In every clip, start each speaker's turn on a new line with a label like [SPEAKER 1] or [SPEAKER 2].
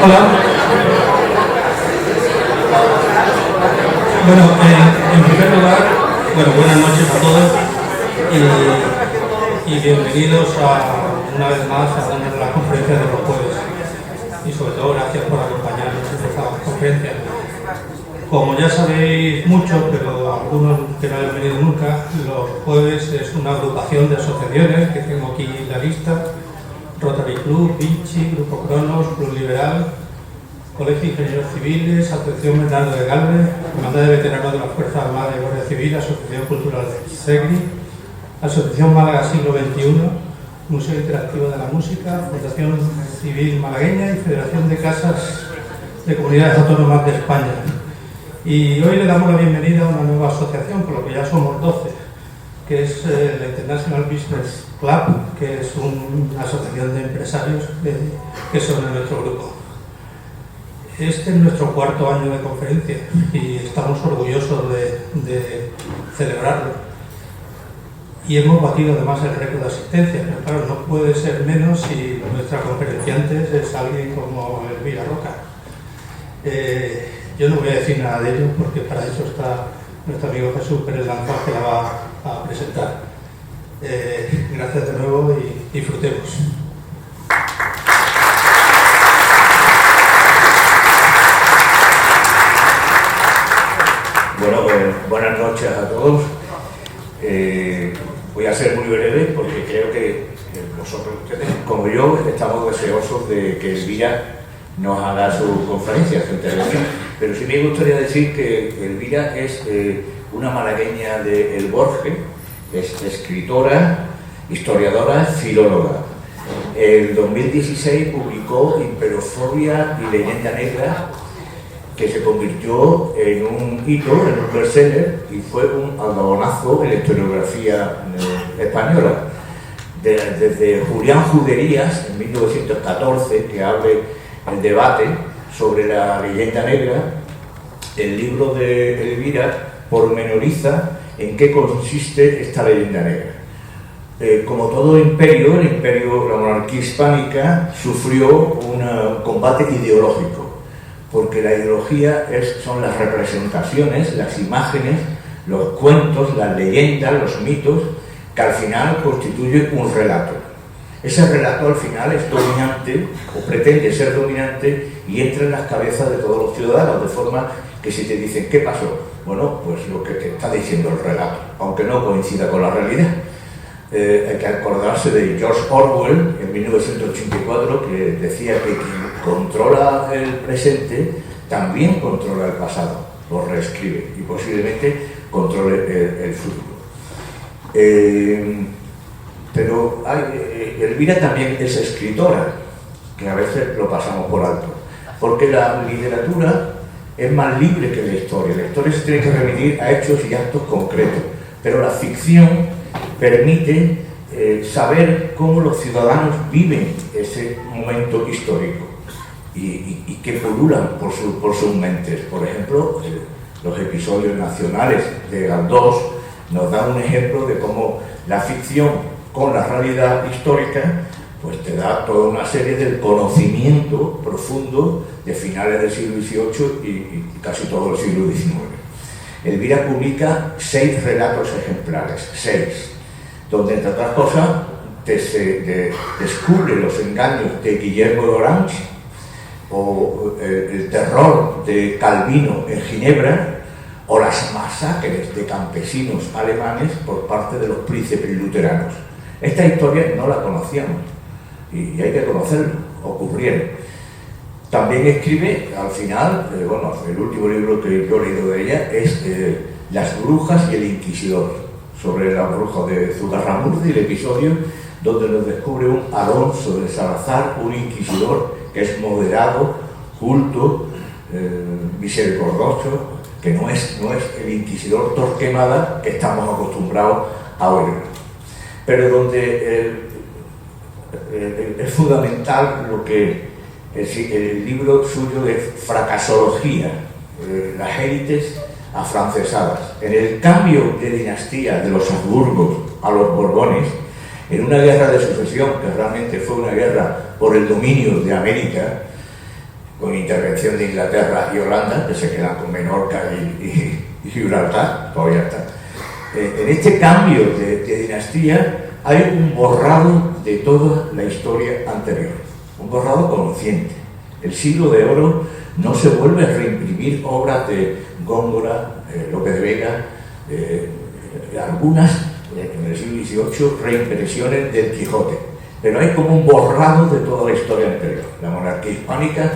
[SPEAKER 1] Hola. Bueno, en primer lugar, buenas noches a todos y bienvenidos una vez más a la conferencia de los jueves. Y sobre todo gracias por acompañarnos en esta conferencia. Como ya sabéis mucho, pero algunos que no hayan venido nunca, los jueves es una agrupación de asociaciones que tengo aquí en la lista: Rotary Club, Vinci, Grupo Cronos, Club Liberal, Colegio de Ingenieros Civiles, Asociación Bernardo de Galvez, Hermandad de Veteranos de la Fuerza Armada y Guardia Civil, Asociación Cultural Segri, Asociación Málaga Siglo XXI, Museo Interactivo de la Música, Fundación Civil Malagueña y Federación de Casas de Comunidades Autónomas de España. Y hoy le damos la bienvenida a una nueva asociación, con lo que ya somos 12, que es la International Business Club, que es una asociación de empresarios que son en nuestro grupo. Este es nuestro cuarto año de conferencia y estamos orgullosos de celebrarlo. Y hemos batido además el récord de asistencia, pero claro, no puede ser menos si nuestra conferenciante es alguien como Elvira Roca. Yo no voy a decir nada de ello porque para eso está nuestro amigo Jesús Pérez Lanzar, que la va a presentar. Gracias de nuevo y disfrutemos.
[SPEAKER 2] Bueno, buenas noches a todos. Voy a ser muy breve porque creo que vosotros, ustedes, como yo, estamos deseosos de que Elvira nos haga su conferencia, su intervención. Pero sí me gustaría decir que Elvira es una malagueña de El Borje, es escritora, historiadora, filóloga. En 2016 publicó Imperofobia y Leyenda Negra, que se convirtió en un hito, en un bestseller, y fue un aldabonazo en la historiografía española. Desde Julián Juderías, en 1914, que abre el debate sobre la leyenda negra, el libro de Elvira pormenoriza en qué consiste esta leyenda negra. Como todo imperio, la monarquía hispánica sufrió un combate ideológico, porque la ideología son las representaciones, las imágenes, los cuentos, las leyendas, los mitos, que al final constituyen un relato. Ese relato al final es dominante, o pretende ser dominante, y entra en las cabezas de todos los ciudadanos, de forma que si te dicen ¿qué pasó? Bueno, pues lo que te está diciendo el relato, aunque no coincida con la realidad. Hay que acordarse de George Orwell en 1984, que decía que quien controla el presente también controla el pasado, lo reescribe y posiblemente controle el futuro. Pero Elvira también es escritora, que a veces lo pasamos por alto, porque la literatura es más libre que la historia. La historia se tiene que remitir a hechos y actos concretos, pero la ficción permite saber cómo los ciudadanos viven ese momento histórico y que pululan por sus mentes. Por ejemplo, los episodios nacionales de Galdós nos dan un ejemplo de cómo la ficción con la realidad histórica pues te da toda una serie del conocimiento profundo de finales del siglo XVIII y casi todo el siglo XIX. Elvira publica 6 relatos ejemplares, 6, donde entre otras cosas descubre los engaños de Guillermo de Orange o el terror de Calvino en Ginebra o las masacres de campesinos alemanes por parte de los príncipes luteranos. Esta historia no la conocíamos y hay que conocerlo, ocurrieron. También escribe, al final, el último libro que yo he leído de ella es Las brujas y el inquisidor, sobre la bruja de Zugarramurdi, el episodio donde nos descubre un Alonso de Salazar, un inquisidor que es moderado, culto, misericordioso, que no es el inquisidor Torquemada que estamos acostumbrados a oír. Pero donde es fundamental lo que el libro suyo de fracasología, las élites afrancesadas. En el cambio de dinastía de los Habsburgos a los Borbones, en una guerra de sucesión, que realmente fue una guerra por el dominio de América, con intervención de Inglaterra y Holanda, que se quedan con Menorca y Gibraltar, todavía está. En este cambio de dinastía hay un borrado de toda la historia anterior, un borrado consciente. El siglo de oro no se vuelve a reimprimir obras de Góngora, Lope de Vega, algunas en el siglo XVIII reimpresiones del Quijote, pero hay como un borrado de toda la historia anterior. La monarquía hispánica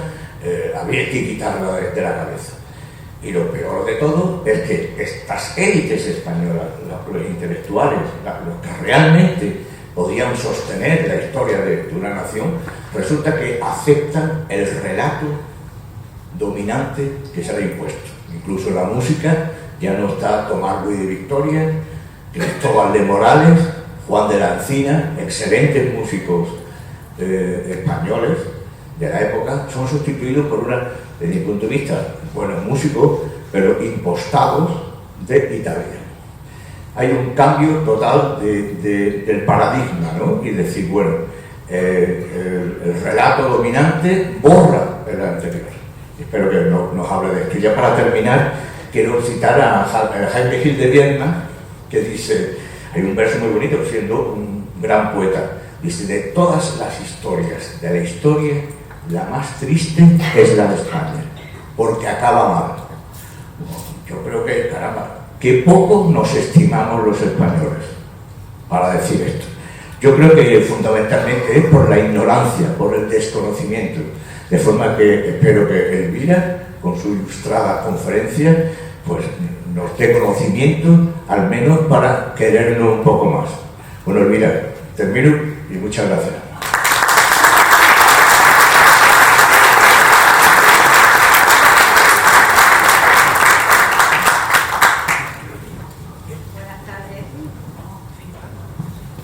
[SPEAKER 2] había que quitarla de la cabeza. Y lo peor de todo es que estas élites españolas, los intelectuales, los que realmente podían sostener la historia de una nación, resulta que aceptan el relato dominante que se le ha impuesto. Incluso la música ya no está Tomás Luis de Victoria, Cristóbal de Morales, Juan de la Encina, excelentes músicos españoles de la época, son sustituidos por desde mi punto de vista, buenos músicos, pero impostados de Italia. Hay un cambio total del paradigma, ¿no? Y decir, bueno, el relato dominante borra el anterior. Espero que nos hable de esto. Y ya para terminar, quiero citar a Jaime Gil de Viedma, que dice, hay un verso muy bonito, siendo un gran poeta, dice, de todas las historias de la historia, la más triste es la de España, porque acaba mal. Yo creo que, caramba, que poco nos estimamos los españoles para decir esto. Yo creo que fundamentalmente es por la ignorancia, por el desconocimiento, de forma que espero que Elvira, con su ilustrada conferencia, pues nos dé conocimiento, al menos para querernos un poco más. Bueno, Elvira, termino y muchas gracias.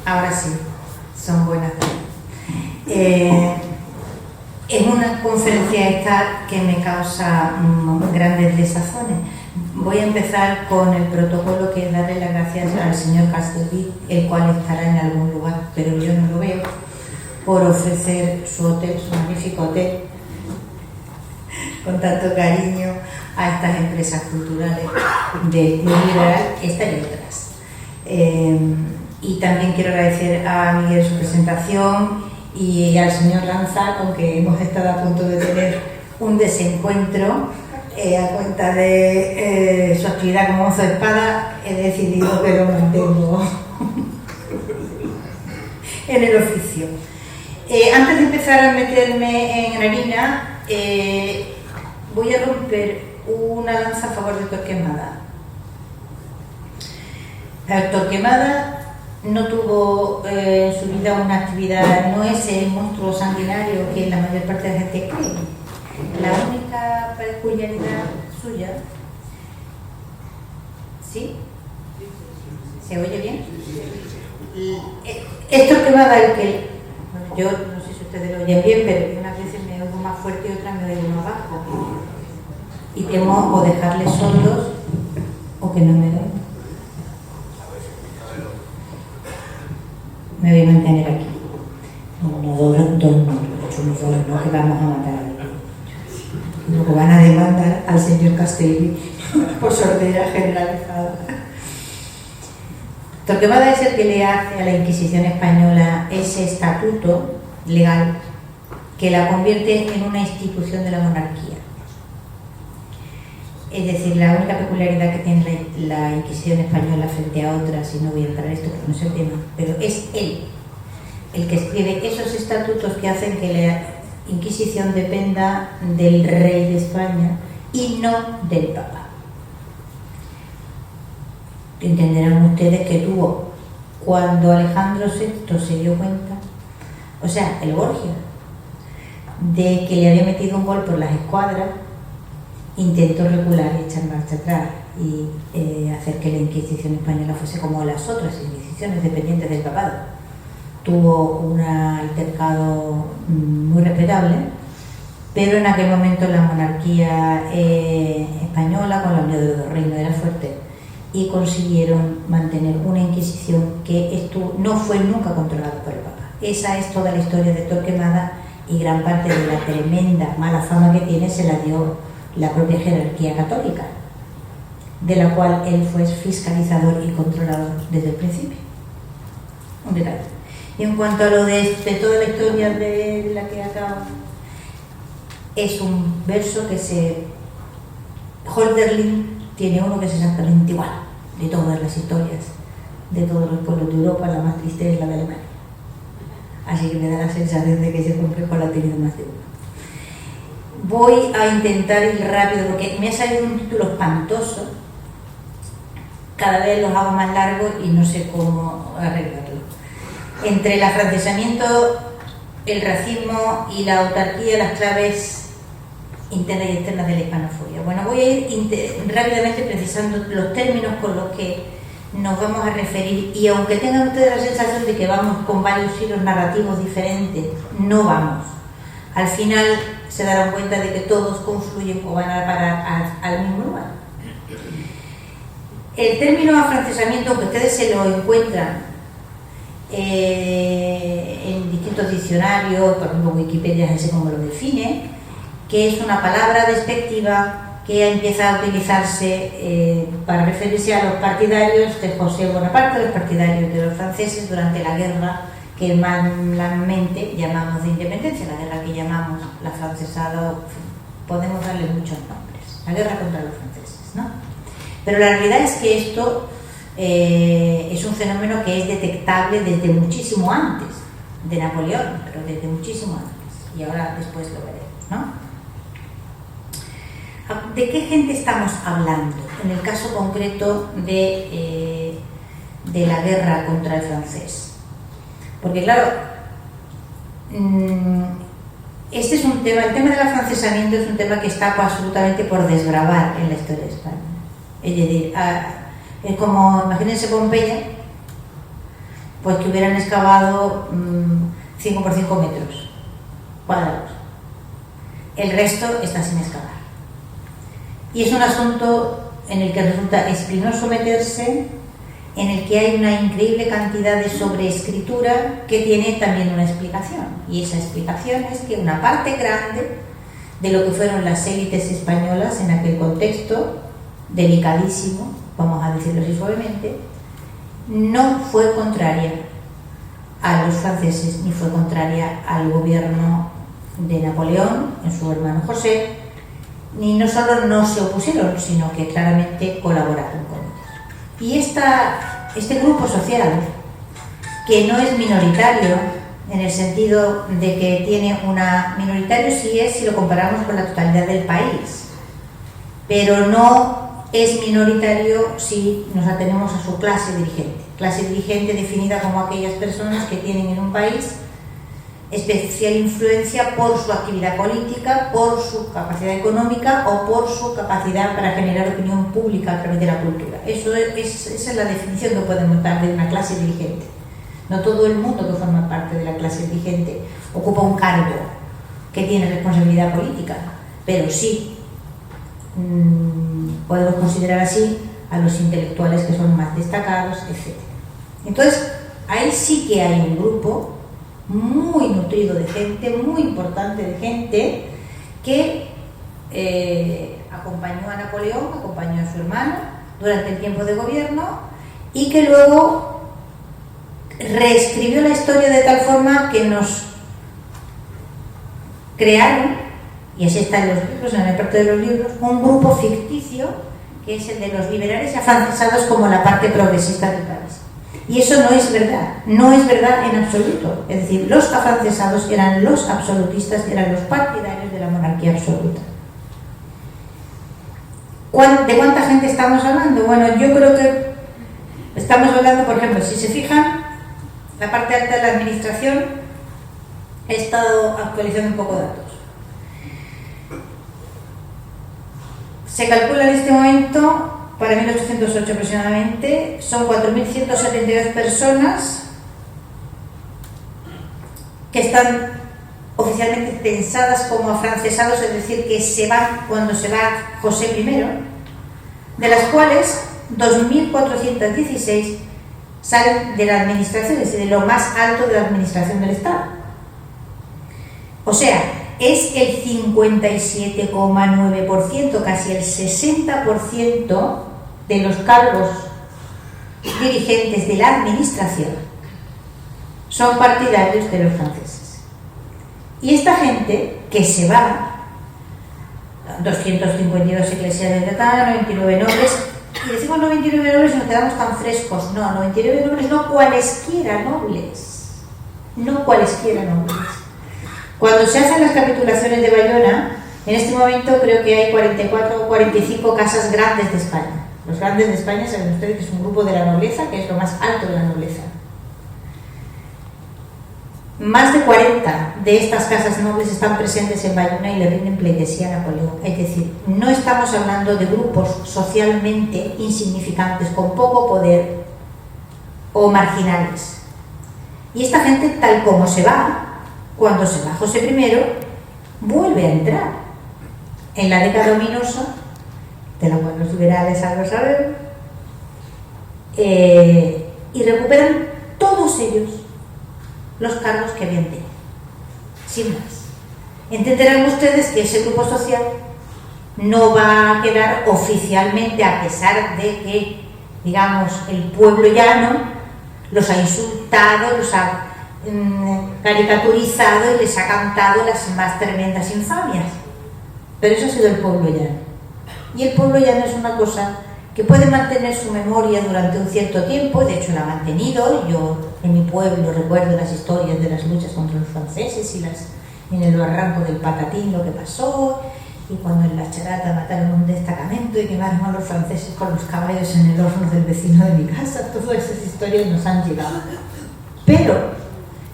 [SPEAKER 3] Ahora sí, son buenas tardes. Es una conferencia esta que me causa grandes desazones. Voy a empezar con el protocolo, que es darle las gracias al señor Castellví, el cual estará en algún lugar, pero yo no lo veo, por ofrecer su hotel, su magnífico hotel, con tanto cariño a estas empresas culturales del Club Liberal, esta y otras. Y también quiero agradecer a Miguel su presentación y al señor Lanza, con que hemos estado a punto de tener un desencuentro a cuenta de su actividad como mozo de espada. He decidido que lo mantengo en el oficio. Antes de empezar a meterme en harina, voy a romper una lanza a favor de Torquemada. Torquemada no tuvo en su vida una actividad, no es el monstruo sanguinario que la mayor parte de la gente cree. La única peculiaridad suya, ¿sí? ¿Se oye bien? Es Torquemada el que, bueno, yo no sé si ustedes lo oyen bien, pero unas veces me oigo más fuerte y otras me oigo más bajo. Y temo o dejarles sordos o que no me den. Me voy a mantener aquí. No, que vamos a matar a alguien. Luego van a demandar al señor Castellví por sordera generalizada. Torquemada es el que le hace a la Inquisición española ese estatuto legal que la convierte en una institución de la monarquía. Es decir, la única peculiaridad que tiene la Inquisición española frente a otras, y no voy a entrar en esto porque no es el tema, pero es él el que escribe esos estatutos que hacen que la Inquisición dependa del rey de España y no del Papa. Entenderán ustedes que tuvo, cuando Alejandro VI se dio cuenta, o sea, el Borgia, de que le había metido un gol por las escuadras, intentó recular y echar marcha atrás y hacer que la Inquisición española fuese como las otras inquisiciones dependientes del papado. Tuvo un altercado muy respetable, pero en aquel momento la monarquía española, con la unión de los dos reinos, era fuerte y consiguieron mantener una Inquisición que no fue nunca controlada por el Papa. Esa es toda la historia de Torquemada y gran parte de la tremenda mala fama que tiene se la dio la propia jerarquía católica, de la cual él fue fiscalizador y controlador desde el principio. Un detalle. Y en cuanto a lo de toda la historia de la que acabo, es un verso que Hölderlin tiene uno que es exactamente igual, de todas las historias, de todos los pueblos de Europa, la más triste es la de Alemania. Así que me da la sensación de que ese complejo lo ha tenido más de uno. Voy a intentar ir rápido porque me ha salido un título espantoso. Cada vez los hago más largos y no sé cómo arreglarlo. Entre el afrancesamiento, el racismo y la autarquía, las claves internas y externas de la hispanofobia. Bueno, voy a ir rápidamente precisando los términos con los que nos vamos a referir, y aunque tengan ustedes la sensación de que vamos con varios hilos narrativos diferentes, no vamos. Al final se darán cuenta de que todos confluyen o van a parar al mismo lugar. El término afrancesamiento, aunque ustedes se lo encuentran en distintos diccionarios, por ejemplo Wikipedia es así como lo define, que es una palabra despectiva que empieza a utilizarse para referirse a los partidarios de José Bonaparte, los partidarios de los franceses durante la guerra que malamente llamamos de independencia, la guerra que llamamos la francesada, podemos darle muchos nombres, la guerra contra los franceses, ¿no? Pero la realidad es que esto es un fenómeno que es detectable desde muchísimo antes de Napoleón, pero desde muchísimo antes, y ahora después lo veremos, ¿no? ¿De qué gente estamos hablando en el caso concreto de la guerra contra el francés? Porque claro, este es un tema, el tema del afrancesamiento es un tema que está absolutamente por desbravar en la historia de España. Es decir, es como, imagínense Pompeya, pues que hubieran excavado 5 por 5 metros cuadrados. El resto está sin excavar. Y es un asunto en el que resulta espinoso meterse, en el que hay una increíble cantidad de sobreescritura que tiene también una explicación. Y esa explicación es que una parte grande de lo que fueron las élites españolas en aquel contexto, delicadísimo, vamos a decirlo así suavemente, no fue contraria a los franceses ni fue contraria al gobierno de Napoleón en su hermano José, ni no solo no se opusieron, sino que claramente colaboraron con ellos. Y este grupo social, que no es minoritario, en el sentido de que tiene una... Minoritario sí es si lo comparamos con la totalidad del país, pero no es minoritario si nos atenemos a su clase dirigente definida como aquellas personas que tienen en un país especial influencia por su actividad política, por su capacidad económica o por su capacidad para generar opinión pública a través de la cultura. Esa es la definición que podemos dar de una clase dirigente. No todo el mundo que forma parte de la clase dirigente ocupa un cargo que tiene responsabilidad política, pero sí podemos considerar así a los intelectuales que son más destacados, etc. Entonces, ahí sí que hay un grupo muy nutrido de gente, muy importante de gente que acompañó a Napoleón, acompañó a su hermano durante el tiempo de gobierno y que luego reescribió la historia de tal forma que nos crearon, y así está en los libros, en la parte de los libros, un grupo ficticio que es el de los liberales afrancesados como la parte progresista del país. Y eso no es verdad, no es verdad en absoluto. Es decir, los afrancesados eran los absolutistas, eran los partidarios de la monarquía absoluta. ¿De cuánta gente estamos hablando? Bueno, yo creo que estamos hablando, por ejemplo, si se fijan, la parte alta de la administración, he estado actualizando un poco datos. Se calcula en este momento, para 1808 aproximadamente, son 4.172 personas que están oficialmente censadas como afrancesados, es decir, que se van cuando se va José I, de las cuales 2.416 salen de la administración, es decir, de lo más alto de la administración del Estado. O sea, es el 57,9%, casi el 60% de los cargos dirigentes de la administración son partidarios de los franceses. Y esta gente que se va, 252 eclesiales de tal, 99 nobles, y decimos 99 nobles y nos quedamos tan frescos. No, 99 nobles, no cualesquiera nobles. No cualesquiera nobles. Cuando se hacen las capitulaciones de Bayona, en este momento creo que hay 44 o 45 casas grandes de España. Los grandes de España, saben ustedes que es un grupo de la nobleza, que es lo más alto de la nobleza. Más de 40 de estas casas nobles están presentes en Bayona y le rinden pleitesía a Napoleón. Es decir, no estamos hablando de grupos socialmente insignificantes, con poco poder o marginales. Y esta gente, tal como se va, cuando se va José I, vuelve a entrar en la década ominosa, de la cual los liberales algo saben, y recuperan todos ellos los cargos que habían tenido, sin más. Entenderán ustedes que ese grupo social no va a quedar oficialmente, a pesar de que, digamos, el pueblo llano los ha insultado, los ha caricaturizado y les ha cantado las más tremendas infamias. Pero eso ha sido el pueblo llano. Y el pueblo llano es una cosa que puede mantener su memoria durante un cierto tiempo, de hecho la ha mantenido. Yo en mi pueblo recuerdo las historias de las luchas contra los franceses y en el barranco del Patatín lo que pasó, y cuando en la Charata mataron un destacamento y quemaron a los franceses con los caballos en el horno del vecino de mi casa. Todas esas historias nos han llegado. Pero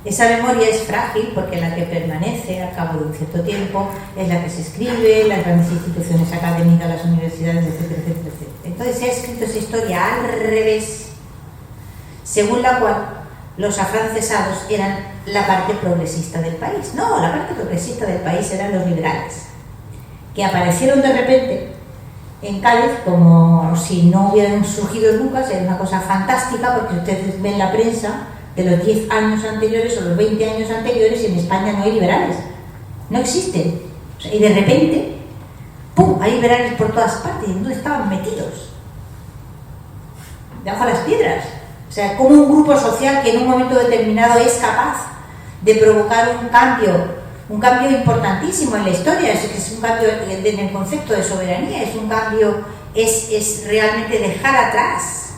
[SPEAKER 3] esa memoria es frágil porque la que permanece al cabo de un cierto tiempo es la que se escribe, las grandes instituciones académicas, las universidades, etcétera, etcétera, etcétera. Entonces se ha escrito esa historia al revés, según la cual los afrancesados eran la parte progresista del país. No, la parte progresista del país eran los liberales, que aparecieron de repente en Cádiz como si no hubieran surgido nunca. Era una cosa fantástica, porque ustedes ven la prensa de los 10 años anteriores o los 20 años anteriores, y en España no hay liberales, no existen. O sea, y de repente, ¡pum!, hay liberales por todas partes. ¿Y dónde estaban metidos? Debajo de las piedras. O sea, como un grupo social que en un momento determinado es capaz de provocar un cambio importantísimo en la historia. Es un cambio en el concepto de soberanía, es un cambio, es realmente dejar atrás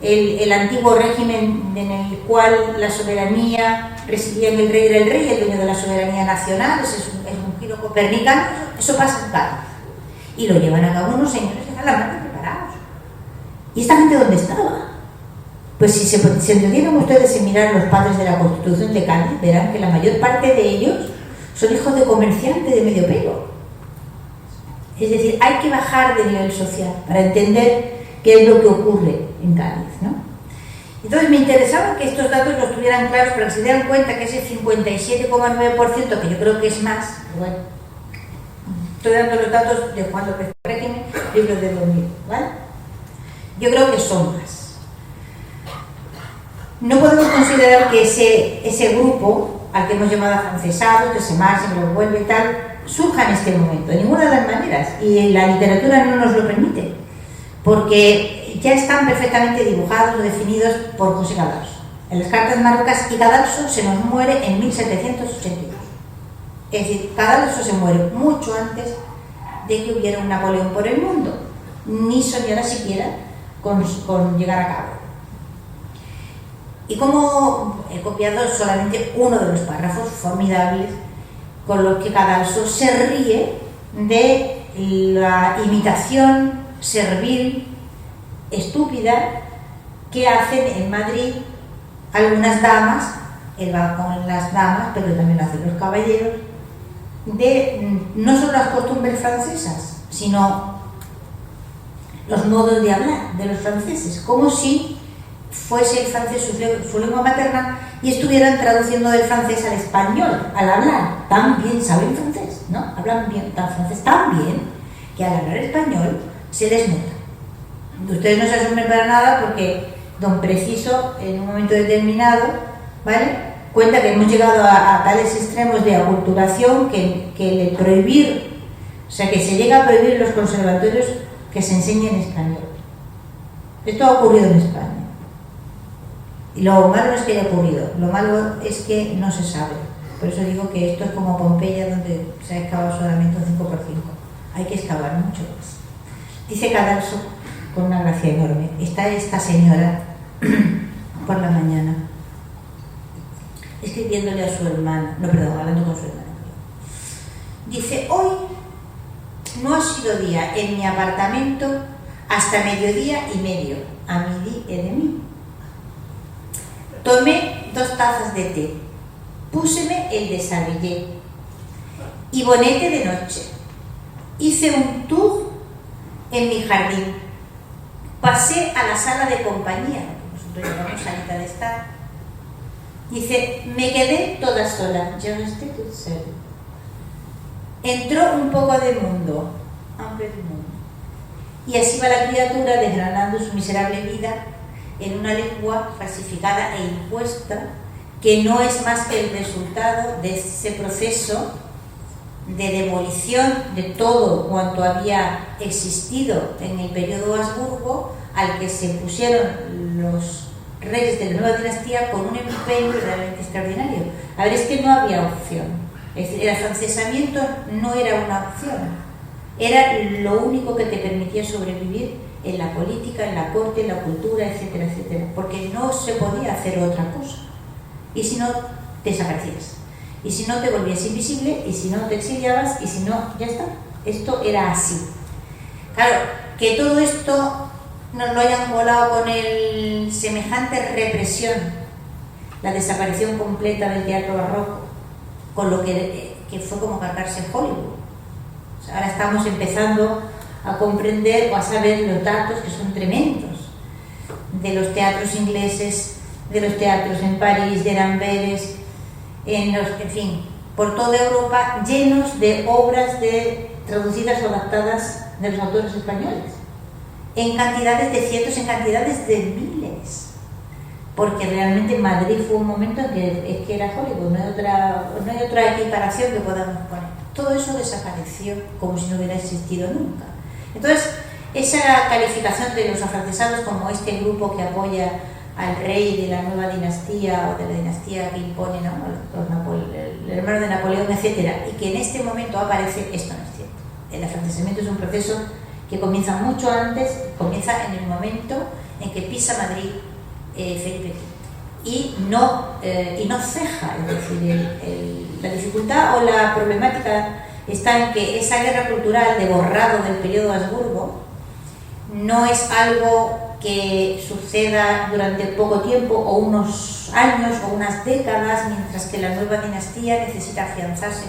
[SPEAKER 3] el antiguo régimen en el cual la soberanía residía en el rey, era el rey el dueño de la soberanía nacional. Es un giro copernicano. Eso pasa en Cádiz, y lo llevan a cabo unos señores que están la más preparados. ¿Y esta gente dónde estaba? Pues si se entendieron ustedes en mirar los padres de la Constitución de Cádiz, verán que la mayor parte de ellos son hijos de comerciantes de medio pelo. Es decir, hay que bajar de nivel social para entender qué es lo que ocurre en Cádiz, ¿no? Entonces me interesaba que estos datos los tuvieran claros, para que se dieran cuenta que ese 57,9%, que yo creo que es más, bueno, estoy dando los datos de cuando empezó el régimen, libros de 2000, ¿vale? Yo creo que son más. No podemos considerar que ese grupo, al que hemos llamado afrancesado, que se marcha, que lo vuelve y tal, surja en este momento, de ninguna de las maneras, y la literatura no nos lo permite, porque ya están perfectamente dibujados o definidos por José Cadalso en las cartas marrocas, y Cadalso se nos muere en 1782. Es decir, Cadalso se muere mucho antes de que hubiera un Napoleón por el mundo, ni soñara siquiera con llegar a cabo. Y como he copiado solamente uno de los párrafos formidables con los que Cadalso se ríe de la imitación servil, estúpida, que hacen en Madrid algunas damas, él va con las damas, pero también lo hacen los caballeros, de no solo las costumbres francesas, sino los modos de hablar de los franceses, como si fuese el francés su lengua materna y estuvieran traduciendo del francés al español al hablar. Tan bien saben francés, ¿no? Hablan bien francés tan bien que al hablar español se les nota. Ustedes no se asombren para nada, porque don Preciso, en un momento determinado, ¿vale?, cuenta que hemos llegado a tales extremos de aculturación que el prohibir, o sea, que se llega a prohibir en los conservatorios que se enseñe en español. Esto ha ocurrido en España. Y lo malo no es que haya ocurrido, lo malo es que no se sabe. Por eso digo que esto es como Pompeya, donde se ha excavado solamente un 5x5. Hay que excavar mucho más. Dice Cadalso, con una gracia enorme, está esta señora por la mañana escribiéndole a su hermana, hablando con su hermana. Dice, hoy no ha sido día en mi apartamento hasta mediodía y medio, a midi e de mí. Tomé 2 tazas de té, púseme el desabillé y bonete de noche. Hice un tour en mi jardín. Pasé a la sala de compañía, nosotros llamamos salita de estar. Dice, me quedé toda sola, yo resté toute seule. Entró un poco de mundo, hambre del mundo. Y así va la criatura desgranando su miserable vida en una lengua falsificada e impuesta que no es más que el resultado de ese proceso de demolición de todo cuanto había existido en el periodo Habsburgo, al que se pusieron los reyes de la nueva dinastía con un empeño realmente extraordinario. A ver, es que no había opción. El afrancesamiento no era una opción, era lo único que te permitía sobrevivir en la política, en la corte, en la cultura, etcétera, etcétera, porque no se podía hacer otra cosa. Y si no, desaparecías. Y si no, te volvías invisible, y si no, te exiliabas, y si no, ya está. Esto era así. Claro, que todo esto nos lo hayan volado con el semejante represión, la desaparición completa del teatro barroco, con lo que fue como cargarse Hollywood. O sea, ahora estamos empezando a comprender o a saber los datos que son tremendos de los teatros ingleses, de los teatros en París, de Amberes, en fin, por toda Europa, llenos de obras traducidas o adaptadas de los autores españoles, en cantidades de cientos, en cantidades de miles, porque realmente Madrid fue un momento en que era Hollywood, no hay otra equiparación que podamos poner. Todo eso desapareció como si no hubiera existido nunca. Entonces, esa calificación de los afrancesados como este grupo que apoya al rey de la nueva dinastía o de la dinastía que impone, ¿no?, el hermano de Napoleón, etcétera, y que en este momento aparece, esto no es cierto. El afrancesamiento es un proceso que comienza mucho antes, comienza en el momento en que pisa Madrid Felipe V y no ceja, es decir, la dificultad o la problemática está en que esa guerra cultural de borrado del periodo Habsburgo no es algo que suceda durante poco tiempo o unos años o unas décadas mientras que la nueva dinastía necesita afianzarse,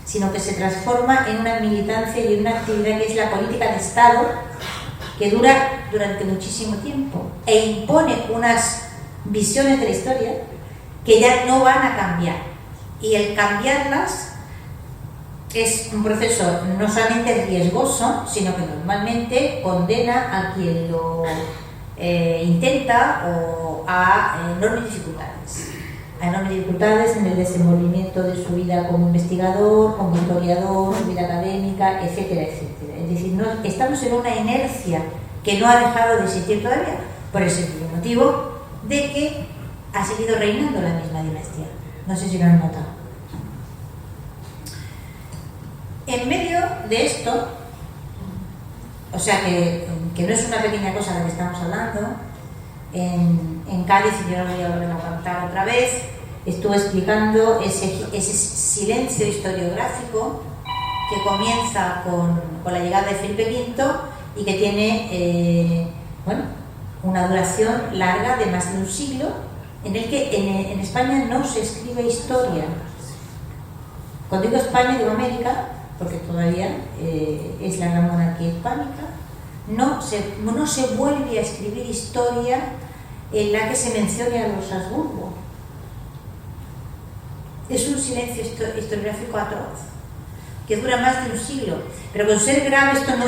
[SPEAKER 3] sino que se transforma en una militancia y en una actividad que es la política de Estado, que dura durante muchísimo tiempo e impone unas visiones de la historia que ya no van a cambiar, y el cambiarlas es un proceso no solamente riesgoso, sino que normalmente condena a quien lo intenta o a enormes dificultades en el desenvolvimiento de su vida como investigador, como historiador, su vida académica, etcétera, etcétera. Es decir, estamos en una inercia que no ha dejado de existir todavía, por el sencillo motivo de que ha seguido reinando la misma dinastía. No sé si lo han notado. En medio de esto, o sea que no es una pequeña cosa de la que estamos hablando, en Cádiz, y yo lo voy a volver a contar otra vez, estuve explicando ese silencio historiográfico que comienza con la llegada de Felipe V y que tiene una duración larga de más de un siglo, en el que en España no se escribe historia. Cuando digo España, digo América, porque todavía es la gran monarquía hispánica. No se vuelve a escribir historia en la que se mencione a los Habsburgo. Es un silencio historiográfico atroz, que dura más de un siglo. Pero con ser grave esto no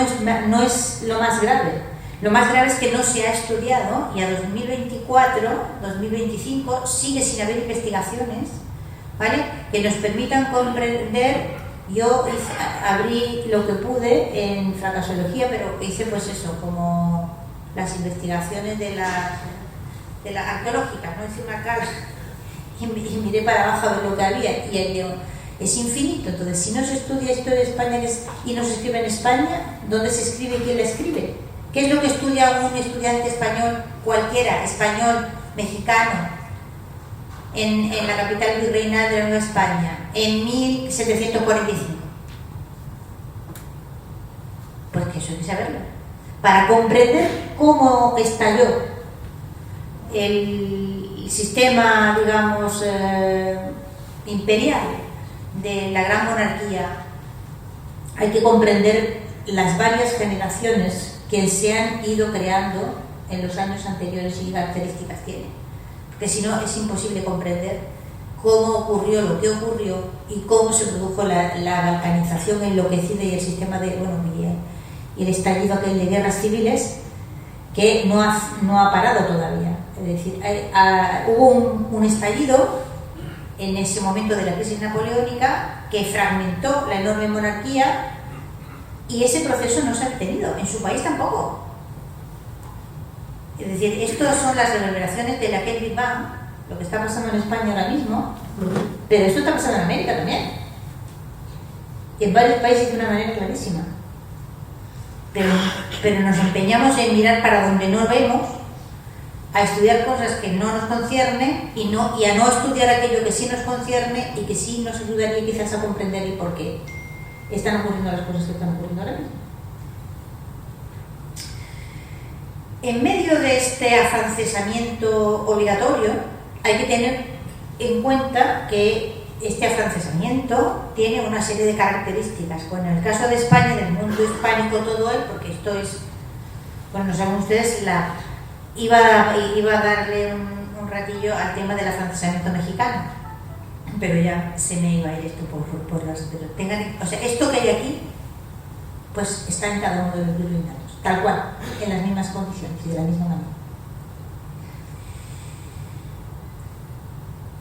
[SPEAKER 3] es lo más grave. Lo más grave es que no se ha estudiado y a 2024, 2025 sigue sin haber investigaciones, ¿vale?, que nos permitan comprender. Yo abrí lo que pude en fracasología, pero hice pues eso, como las investigaciones de las arqueológicas, no hice una cara y miré para abajo a ver lo que había y el león es infinito. Entonces, si no se estudia historia de España y no se escribe en España, ¿dónde se escribe y quién la escribe? ¿Qué es lo que estudia un estudiante español, cualquiera, español, mexicano, en la capital virreinal de la Nueva España, en 1745? Pues que eso hay que saberlo. Para comprender cómo estalló el sistema, digamos, imperial de la gran monarquía, hay que comprender las varias generaciones que se han ido creando en los años anteriores y qué características tienen. Porque si no es imposible comprender cómo ocurrió lo que ocurrió y cómo se produjo la balcanización enloquecida y el sistema de, y el estallido aquel de guerras civiles que no ha parado todavía. Es decir, hubo un estallido en ese momento de la crisis napoleónica que fragmentó la enorme monarquía y ese proceso no se ha detenido, en su país tampoco. Es decir, estas son las reverberaciones de aquel Big Bang, lo que está pasando en España ahora mismo, pero esto está pasando en América también, y en varios países de una manera clarísima. Pero nos empeñamos en mirar para donde no vemos, a estudiar cosas que no nos conciernen y a no estudiar aquello que sí nos concierne y que sí nos ayudaría quizás a comprender el por qué están ocurriendo las cosas que están ocurriendo ahora mismo. En medio de este afrancesamiento obligatorio hay que tener en cuenta que este afrancesamiento tiene una serie de características. Bueno, en el caso de España, del mundo hispánico todo él, porque esto es, bueno, no saben ustedes, iba a darle un ratillo al tema del afrancesamiento mexicano, pero ya se me iba a ir esto por las... O sea, esto que hay aquí, pues está en cada uno de los virreinatos, tal cual, en las mismas condiciones y de la misma manera.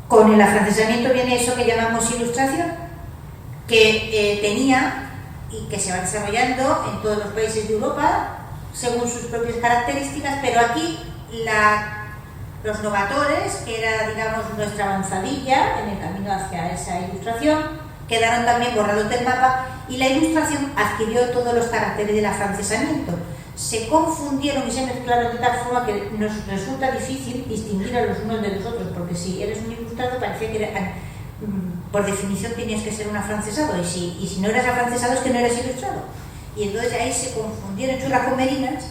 [SPEAKER 3] Con el afrancesamiento viene eso que llamamos ilustración, que tenía y que se va desarrollando en todos los países de Europa según sus propias características, pero aquí los novatores, que era, digamos, nuestra avanzadilla en el camino hacia esa ilustración, quedaron también borrados del mapa y la ilustración adquirió todos los caracteres del afrancesamiento. Se confundieron y se mezclaron de tal forma que nos resulta difícil distinguir a los unos de los otros, porque si eres un ilustrado parecía que por definición tenías que ser un afrancesado, y si no eras afrancesado es que no eras ilustrado. Y entonces ahí se confundieron churras con merinas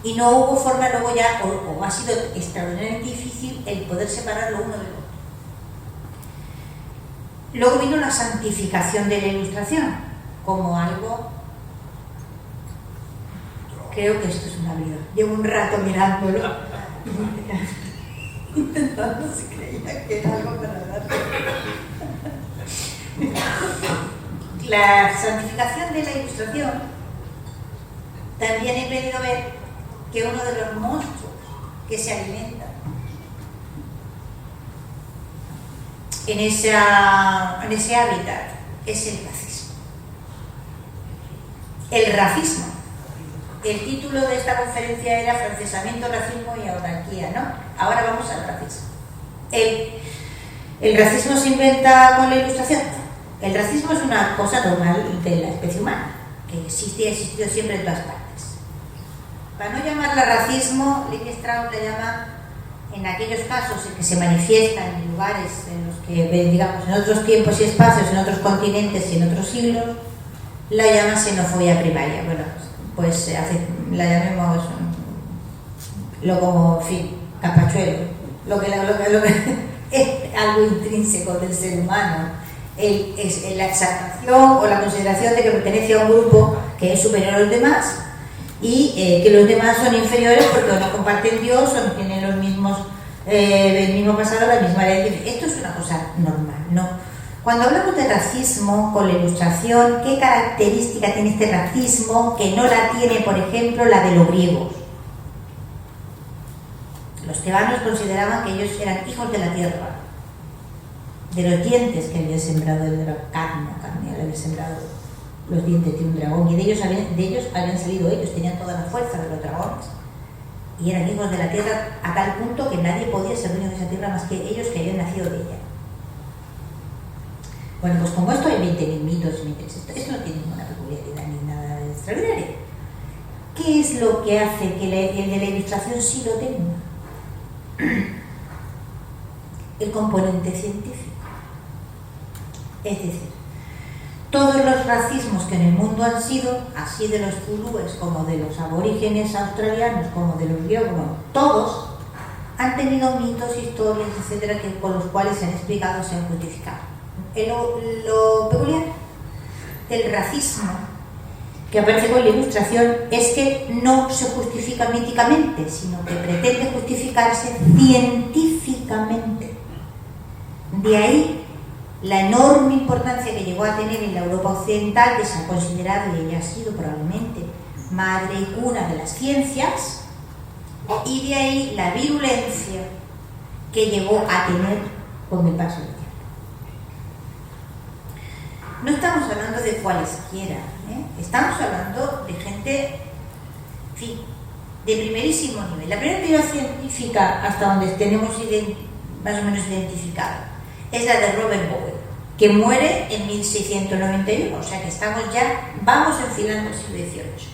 [SPEAKER 3] y no hubo forma luego ya, o ha sido extraordinariamente difícil el poder separar lo uno del otro. Luego vino la santificación de la ilustración como algo... Creo que esto es una vida. Llevo un rato mirándolo, intentando si creía que era algo para dar. La santificación de la ilustración también he podido ver que uno de los monstruos que se alimenta en ese hábitat es el racismo. El racismo. El título de esta conferencia era Afrancesamiento, Racismo y Autarquía, ¿no? Ahora vamos al racismo. ¿El racismo se inventa con la ilustración? El racismo es una cosa normal de la especie humana, que existe y ha existido siempre en todas partes. Para no llamarla racismo, Levi Strauss la llama, en aquellos casos en que se manifiesta en lugares en los que, digamos, en otros tiempos y espacios, en otros continentes y en otros siglos, la llama xenofobia primaria. Bueno, pues la llamemos como, en fin, capachuelo, lo que es algo intrínseco del ser humano, es la exaltación o la consideración de que pertenece a un grupo que es superior a los demás y que los demás son inferiores porque o no comparten Dios o no tienen el mismo pasado, la misma herencia. Esto es una cosa normal, ¿no? Cuando hablamos de racismo con la ilustración, ¿qué característica tiene este racismo que no la tiene, por ejemplo, la de los griegos Los tebanos consideraban que ellos eran hijos de la tierra, de los dientes que había sembrado el dragón. Cadmo había sembrado los dientes de un dragón, y de ellos habían salido ellos, tenían toda la fuerza de los dragones, y eran hijos de la tierra a tal punto que nadie podía ser dueño de esa tierra más que ellos que habían nacido de ella. Bueno, pues como esto hay 20.000 mitos, esto no tiene ninguna peculiaridad ni nada extraordinario. ¿Qué es lo que hace que el de la ilustración sí lo tenga? El componente científico. Es decir, todos los racismos que en el mundo han sido, así de los zulúes como de los aborígenes australianos, como de los griegos, todos han tenido mitos, historias, etcétera, con los cuales se han explicado, se han justificado. Lo peculiar del racismo que aparece con la ilustración es que no se justifica míticamente, sino que pretende justificarse científicamente. De ahí la enorme importancia que llegó a tener en la Europa occidental, que se ha considerado, y ella ha sido probablemente madre y cuna de las ciencias, y de ahí la virulencia que llegó a tener con el paso del tiempo. No estamos hablando de cualesquiera, estamos hablando de gente, en fin, de primerísimo nivel. La primera teoría científica, hasta donde tenemos más o menos identificada, es la de Robert Boyle, que muere en 1691, o sea que vamos enfilando el siglo XVIII.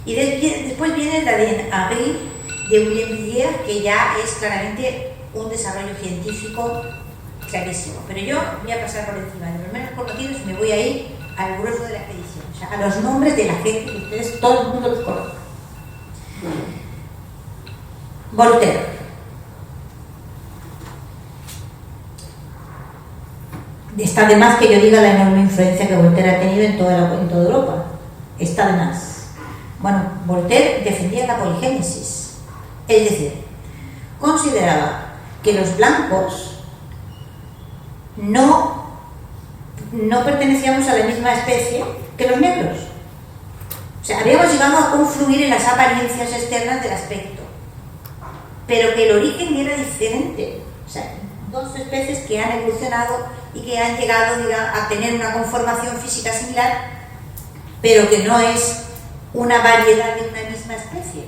[SPEAKER 3] Y después viene la de Henri de William Villiers, que ya es claramente un desarrollo científico clarísimo. Pero yo voy a pasar por encima de los menos conocidos y me voy a ir al grueso de la expedición, o sea, a los nombres de la gente que ustedes, todo el mundo los conoce. Voltaire. Está de más que yo diga la enorme influencia que Voltaire ha tenido en toda Europa. Está de más. Bueno, Voltaire defendía la poligénesis. Es decir, consideraba que los blancos no pertenecíamos a la misma especie que los negros. O sea, habíamos llegado a confluir en las apariencias externas del aspecto, pero que el origen era diferente. O sea, dos especies que han evolucionado y que han llegado, a tener una conformación física similar, pero que no es una variedad de una misma especie,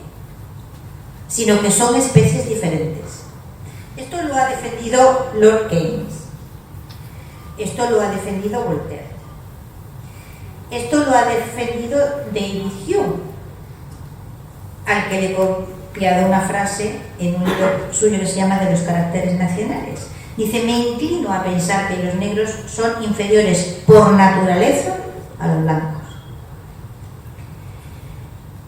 [SPEAKER 3] sino que son especies diferentes. Esto lo ha defendido Lord Keynes, esto lo ha defendido Voltaire, esto lo ha defendido David Hume, al que le he copiado una frase en un libro suyo que se llama De los caracteres nacionales. Dice: me inclino a pensar que los negros son inferiores por naturaleza a los blancos.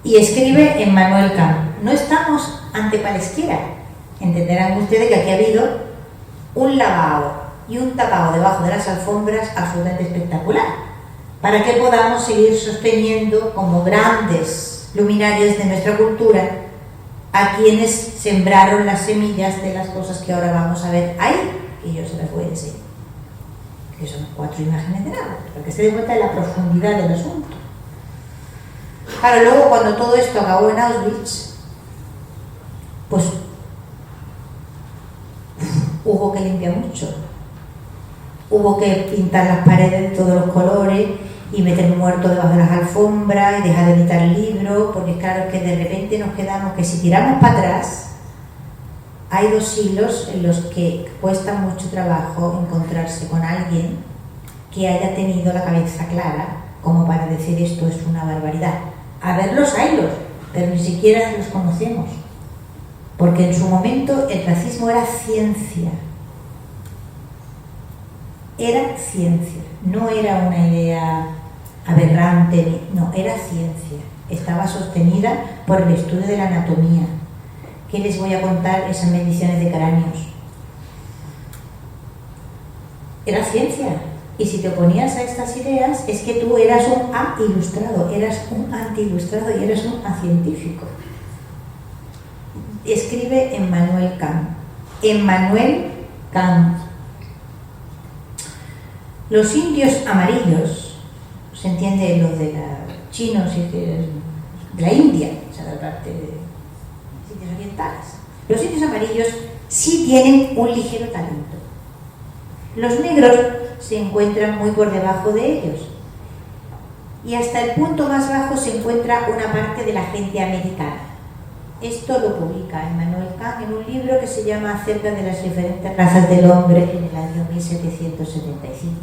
[SPEAKER 3] Y escribe Emmanuel Kant: no estamos ante cualesquiera. Entenderán ustedes que aquí ha habido un lavado y un tapado debajo de las alfombras absolutamente espectacular, para que podamos seguir sosteniendo como grandes luminarios de nuestra cultura a quienes sembraron las semillas de las cosas que ahora vamos a ver ahí, que yo se las voy a decir, que son 4 imágenes de nada, para que se dé cuenta de la profundidad del asunto. Claro, luego cuando todo esto acabó en Auschwitz, pues hubo que limpiar mucho, hubo que pintar las paredes de todos los colores y meter muertos debajo de las alfombras y dejar de editar el libro, porque claro que de repente nos quedamos que si tiramos para atrás hay 2 siglos en los que cuesta mucho trabajo encontrarse con alguien que haya tenido la cabeza clara como para decir esto es una barbaridad. A verlos haylos, pero ni siquiera los conocemos, porque en su momento el racismo era ciencia, no era una idea aberrante, no, era ciencia, estaba sostenida por el estudio de la anatomía. ¿Qué les voy a contar esas mediciones de cráneos? Era ciencia. Y si te oponías a estas ideas, es que tú eras un ilustrado, eras un anti-ilustrado y eras un acientífico. Escribe Emmanuel Kant. Emmanuel Kant. Los indios amarillos, se entiende los de los chinos y de la India, o sea, de la parte de los indios orientales, Los indios amarillos sí tienen un ligero talento. Los negros se encuentran muy por debajo de ellos. Y hasta el punto más bajo se encuentra una parte de la gente americana. Esto lo publica Immanuel Kant en un libro que se llama Acerca de las diferentes razas del hombre en el año 1775.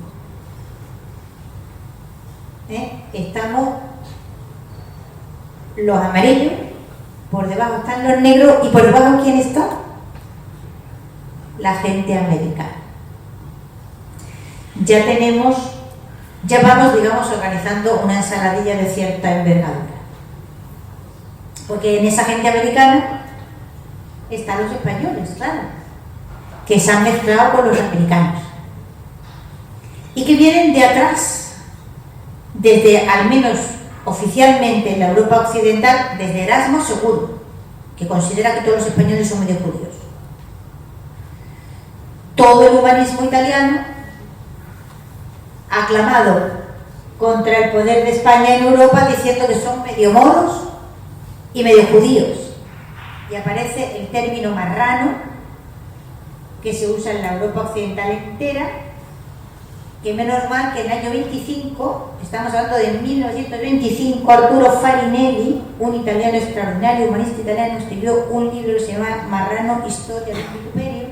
[SPEAKER 3] Estamos los amarillos, por debajo están los negros y por debajo ¿quién está? La gente americana. Ya vamos, digamos, organizando una ensaladilla de cierta envergadura. Porque en esa gente americana están los españoles, claro, que se han mezclado con los americanos y que vienen de atrás, desde, al menos oficialmente en la Europa occidental, desde Erasmo seguro, que considera que todos los españoles son medio judíos. Todo el humanismo italiano ha clamado contra el poder de España en Europa diciendo que son medio moros y medio judíos. Y aparece el término marrano, que se usa en la Europa occidental entera, que menos mal que en el año 25, estamos hablando de 1925, Arturo Farinelli, un italiano extraordinario, humanista italiano, escribió un libro que se llama Marrano, Historia del Vituperio,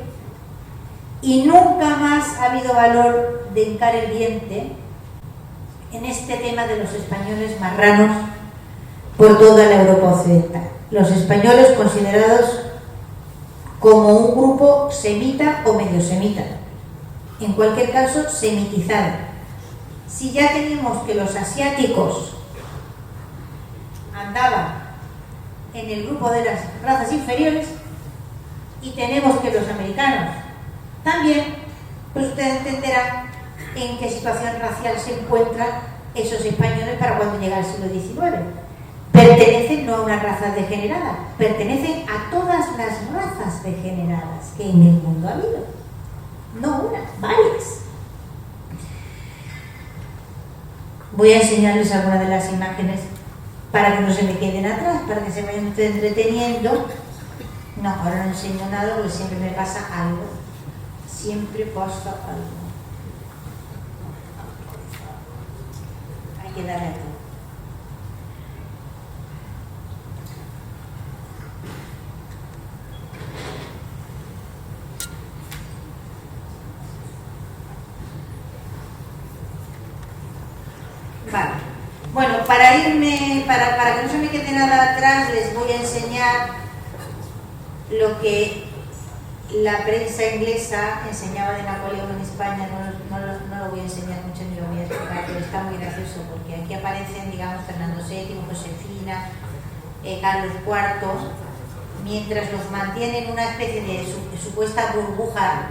[SPEAKER 3] y nunca más ha habido valor de hincar el diente en este tema de los españoles marranos por toda la Europa occidental. Los españoles considerados como un grupo semita o medio semita, en cualquier caso semitizado. Si ya tenemos que los asiáticos andaban en el grupo de las razas inferiores y tenemos que los americanos también, pues ustedes entenderán en qué situación racial se encuentran esos españoles para cuando llega el siglo XIX. Pertenecen no a una raza degenerada, pertenecen a todas las razas degeneradas que en el mundo ha habido. No una, varias. Voy a enseñarles algunas de las imágenes para que no se me queden atrás, para que se vayan ustedes entreteniendo. No, ahora no enseño nada porque siempre me pasa algo. Siempre pasa algo. Hay que darle aquí. Vale. Bueno, para que no se me quede nada atrás, les voy a enseñar lo que la prensa inglesa enseñaba de Napoleón en España. No lo voy a enseñar mucho ni lo voy a explicar, pero está muy gracioso porque aquí aparecen, digamos, Fernando VII, Josefina, Carlos IV, mientras los mantienen una especie de supuesta burbuja.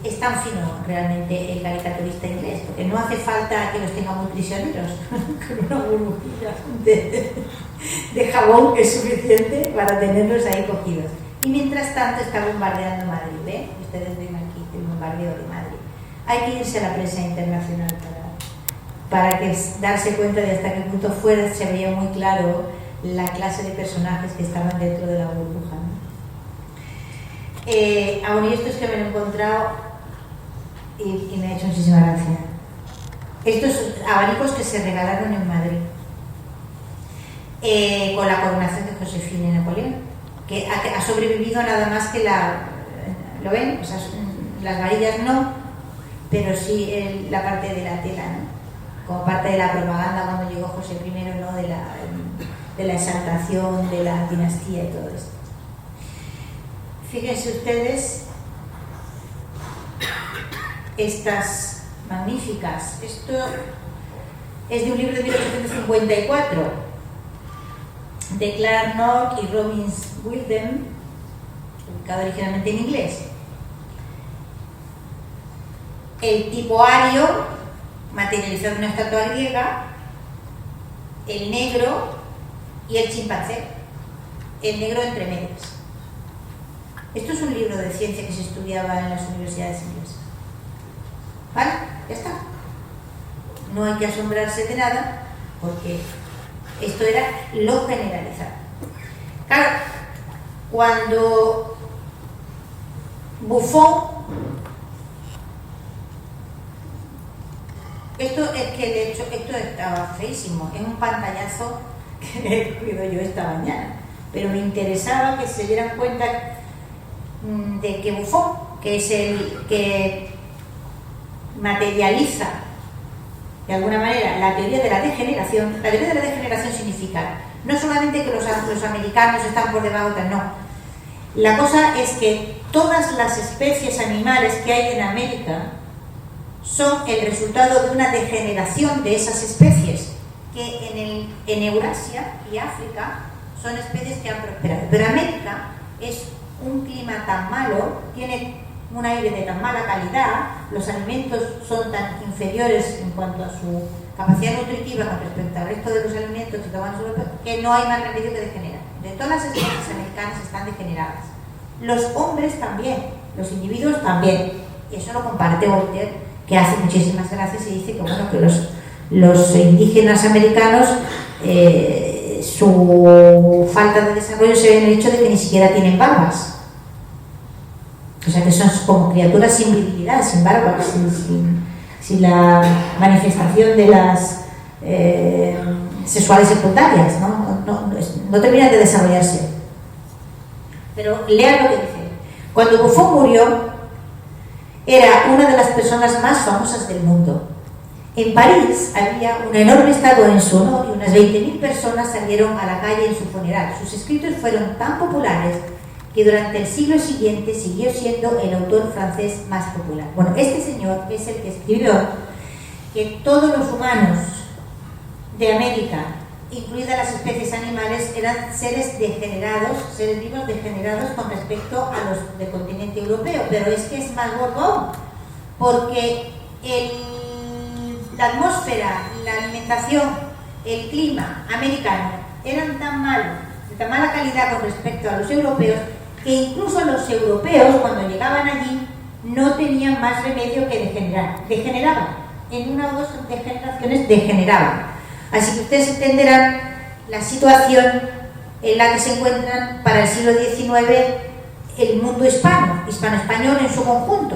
[SPEAKER 3] Es tan fino realmente el caricaturista inglés, porque no hace falta que los tenga muy prisioneros con una burbujilla de jabón que es suficiente para tenerlos ahí cogidos. Y mientras tanto está bombardeando Madrid, ¿eh? Ustedes ven aquí el bombardeo de Madrid. Hay que irse a la prensa internacional para que darse cuenta de hasta qué punto fuera se veía muy claro la clase de personajes que estaban dentro de la burbuja, ¿no? Aún y esto es que me lo he encontrado y me ha hecho muchísima gracia. Estos abanicos que se regalaron en Madrid con la coronación de Josefina y Napoleón, que ha sobrevivido nada más que ¿lo ven? O sea, las varillas no, pero sí la parte de la tela, ¿no? Como parte de la propaganda cuando llegó José I, ¿no? de la exaltación de la dinastía y todo esto. Fíjense ustedes estas magníficas. Esto es de un libro de 1854 de Clark North y Robin Wilden, publicado originalmente en inglés. El tipo ario, materializado en una estatua griega, el negro y el chimpancé, el negro entre medias. Esto es un libro de ciencia que se estudiaba en las universidades inglesas. ¿Vale? Ya está. No hay que asombrarse de nada, porque esto era lo generalizado. Claro, cuando Buffon, esto es que de hecho esto estaba feísimo, es un pantallazo que he cogido yo esta mañana, pero me interesaba que se dieran cuenta de que Buffon, que es el que materializa de alguna manera la teoría de la degeneración. La teoría de la degeneración significa no solamente que los americanos están por debajo de no. La cosa es que todas las especies animales que hay en América son el resultado de una degeneración de esas especies que en Eurasia y África son especies que han prosperado. Pero América es un clima tan malo, tiene un aire de tan mala calidad, los alimentos son tan inferiores en cuanto a su capacidad nutritiva con respecto al resto de los alimentos que no hay más remedio que degenerar. De todas las especies americanas están degeneradas. Los hombres también, los individuos también. Y eso lo comparte Voltaire, que hace muchísimas gracias y dice que, bueno, que los indígenas americanos, su falta de desarrollo se ve en el hecho de que ni siquiera tienen barbas. O sea que son como criaturas sin virilidad, sin barba, sin la manifestación de las sexuales secundarias, no terminan de desarrollarse. Pero lean lo que dice. Cuando Buffon murió, era una de las personas más famosas del mundo. En París había un enorme estatua en su honor y unas 20.000 personas salieron a la calle en su funeral. Sus escritos fueron tan populares que durante el siglo siguiente siguió siendo el autor francés más popular. Bueno, este señor es el que escribió que todos los humanos de América, incluidas las especies animales, eran seres degenerados, seres vivos degenerados con respecto a los del continente europeo. Pero es que es más gordo, porque la atmósfera, la alimentación, el clima americano eran tan malos, de tan mala calidad con respecto a los europeos, que incluso los europeos, cuando llegaban allí, no tenían más remedio que degenerar. Degeneraban. En una o dos generaciones degeneraban. Así que ustedes entenderán la situación en la que se encuentran para el siglo XIX el mundo hispano-español en su conjunto,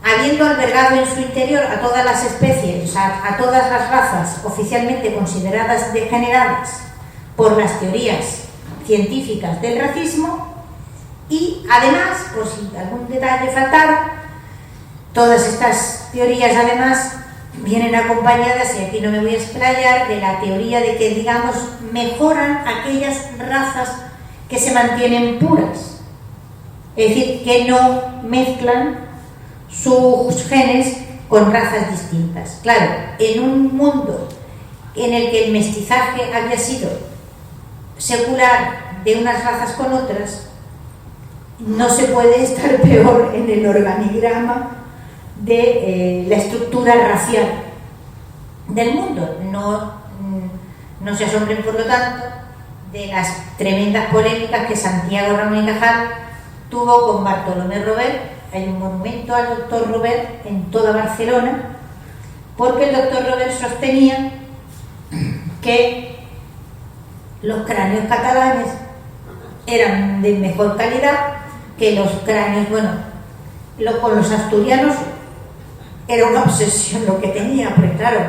[SPEAKER 3] habiendo albergado en su interior a todas las especies, o sea, a todas las razas oficialmente consideradas degeneradas por las teorías científicas del racismo. Y además, por si algún detalle faltara, todas estas teorías además vienen acompañadas, y aquí no me voy a explayar, de la teoría de que, digamos, mejoran aquellas razas que se mantienen puras. Es decir, que no mezclan sus genes con razas distintas. Claro, en un mundo en el que el mestizaje había sido secular de unas razas con otras, no se puede estar peor en el organigrama de la estructura racial del mundo. No se asombren, por lo tanto, de las tremendas polémicas que Santiago Ramón y Cajal tuvo con Bartolomé Robert. Hay un monumento al doctor Robert en toda Barcelona, porque el doctor Robert sostenía que los cráneos catalanes eran de mejor calidad que los cráneos, con los asturianos era una obsesión lo que tenía, porque claro,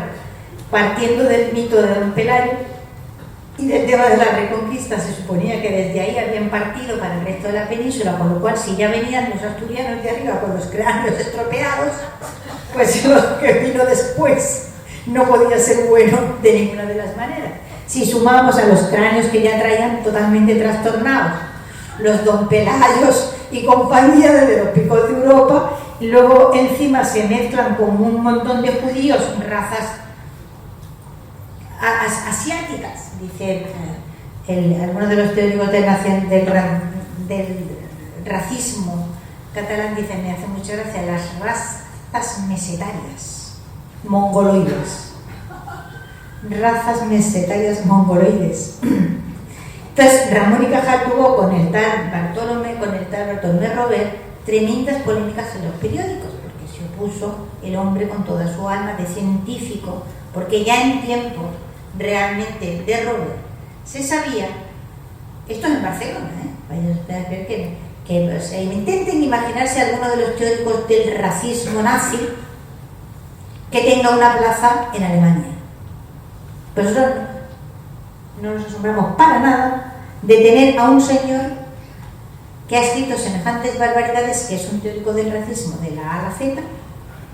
[SPEAKER 3] partiendo del mito de Don Pelayo y del tema de la Reconquista, se suponía que desde ahí habían partido para el resto de la península, con lo cual si ya venían los asturianos de arriba con los cráneos estropeados, pues lo que vino después no podía ser bueno de ninguna de las maneras. Si sumamos a los cráneos que ya traían totalmente trastornados, los Don Pelayos y compañía desde los picos de Europa, y luego encima se mezclan con un montón de judíos, razas asiáticas, dice algunos de los teóricos del racismo catalán, dicen, me hace mucha gracia, las razas mesetarias, mongoloides. Razas mesetarias mongoloides. Entonces, Ramón y Cajal tuvo con el tal Bartolomé Robert tremendas polémicas en los periódicos, porque se opuso el hombre con toda su alma de científico, porque ya en tiempo realmente de Robert se sabía, esto es en Barcelona, Vaya usted a creer que o sea, intenten imaginarse alguno de los teóricos del racismo nazi que tenga una plaza en Alemania. Pues nosotros no nos asombramos para nada de tener a un señor que ha escrito semejantes barbaridades, que es un teórico del racismo de la A a la Z,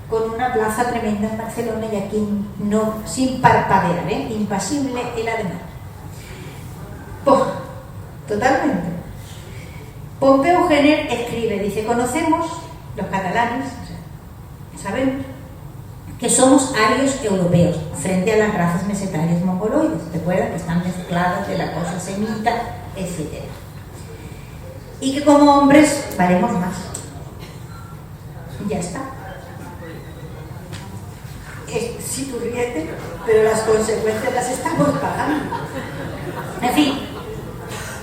[SPEAKER 3] con una plaza tremenda en Barcelona y aquí no, sin parpadear, impasible él además. Pues, totalmente. Pompeu Gener escribe, dice, conocemos, los catalanes, o sea, sabemos que somos arios europeos frente a las razas mesetarias mongoloides, recuerda que están mezcladas de la cosa semita, etc. Y que como hombres valemos más. Ya está. Si tú ríete, pero las consecuencias las estamos pagando. En fin,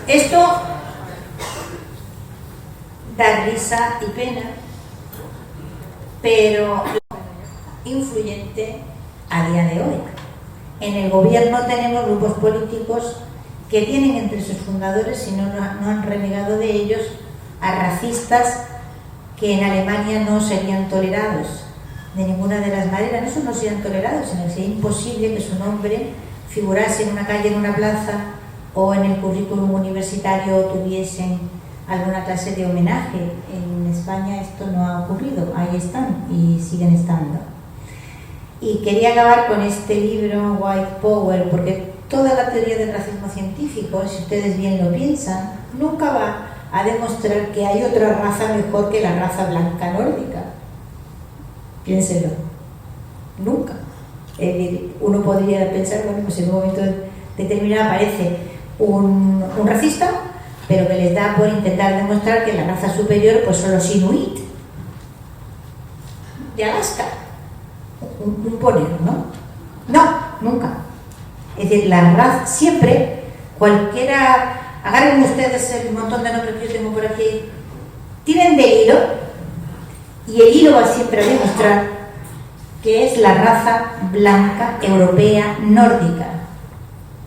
[SPEAKER 3] esto da risa y pena, pero influyente a día de hoy. En el gobierno tenemos grupos políticos que tienen entre sus fundadores, si no han renegado de ellos, a racistas que en Alemania no serían tolerados de ninguna de las maneras. No solo no serían tolerados, sino que sería imposible que su nombre figurase en una calle, en una plaza o en el currículum universitario tuviesen alguna clase de homenaje. En España esto no ha ocurrido, ahí están y siguen estando. Y quería acabar con este libro, White Power, porque toda la teoría del racismo científico, si ustedes bien lo piensan, nunca va a demostrar que hay otra raza mejor que la raza blanca nórdica. Piénselo. Nunca. Uno podría pensar, bueno, pues en un momento determinado aparece un racista, pero que les da por intentar demostrar que la raza superior pues son los inuit de Alaska. Un poner, ¿no? No, nunca. Es decir, la raza, siempre, cualquiera, agarren ustedes el montón de notas que yo tengo por aquí, tienen de hilo, y el hilo va siempre a demostrar que es la raza blanca, europea, nórdica,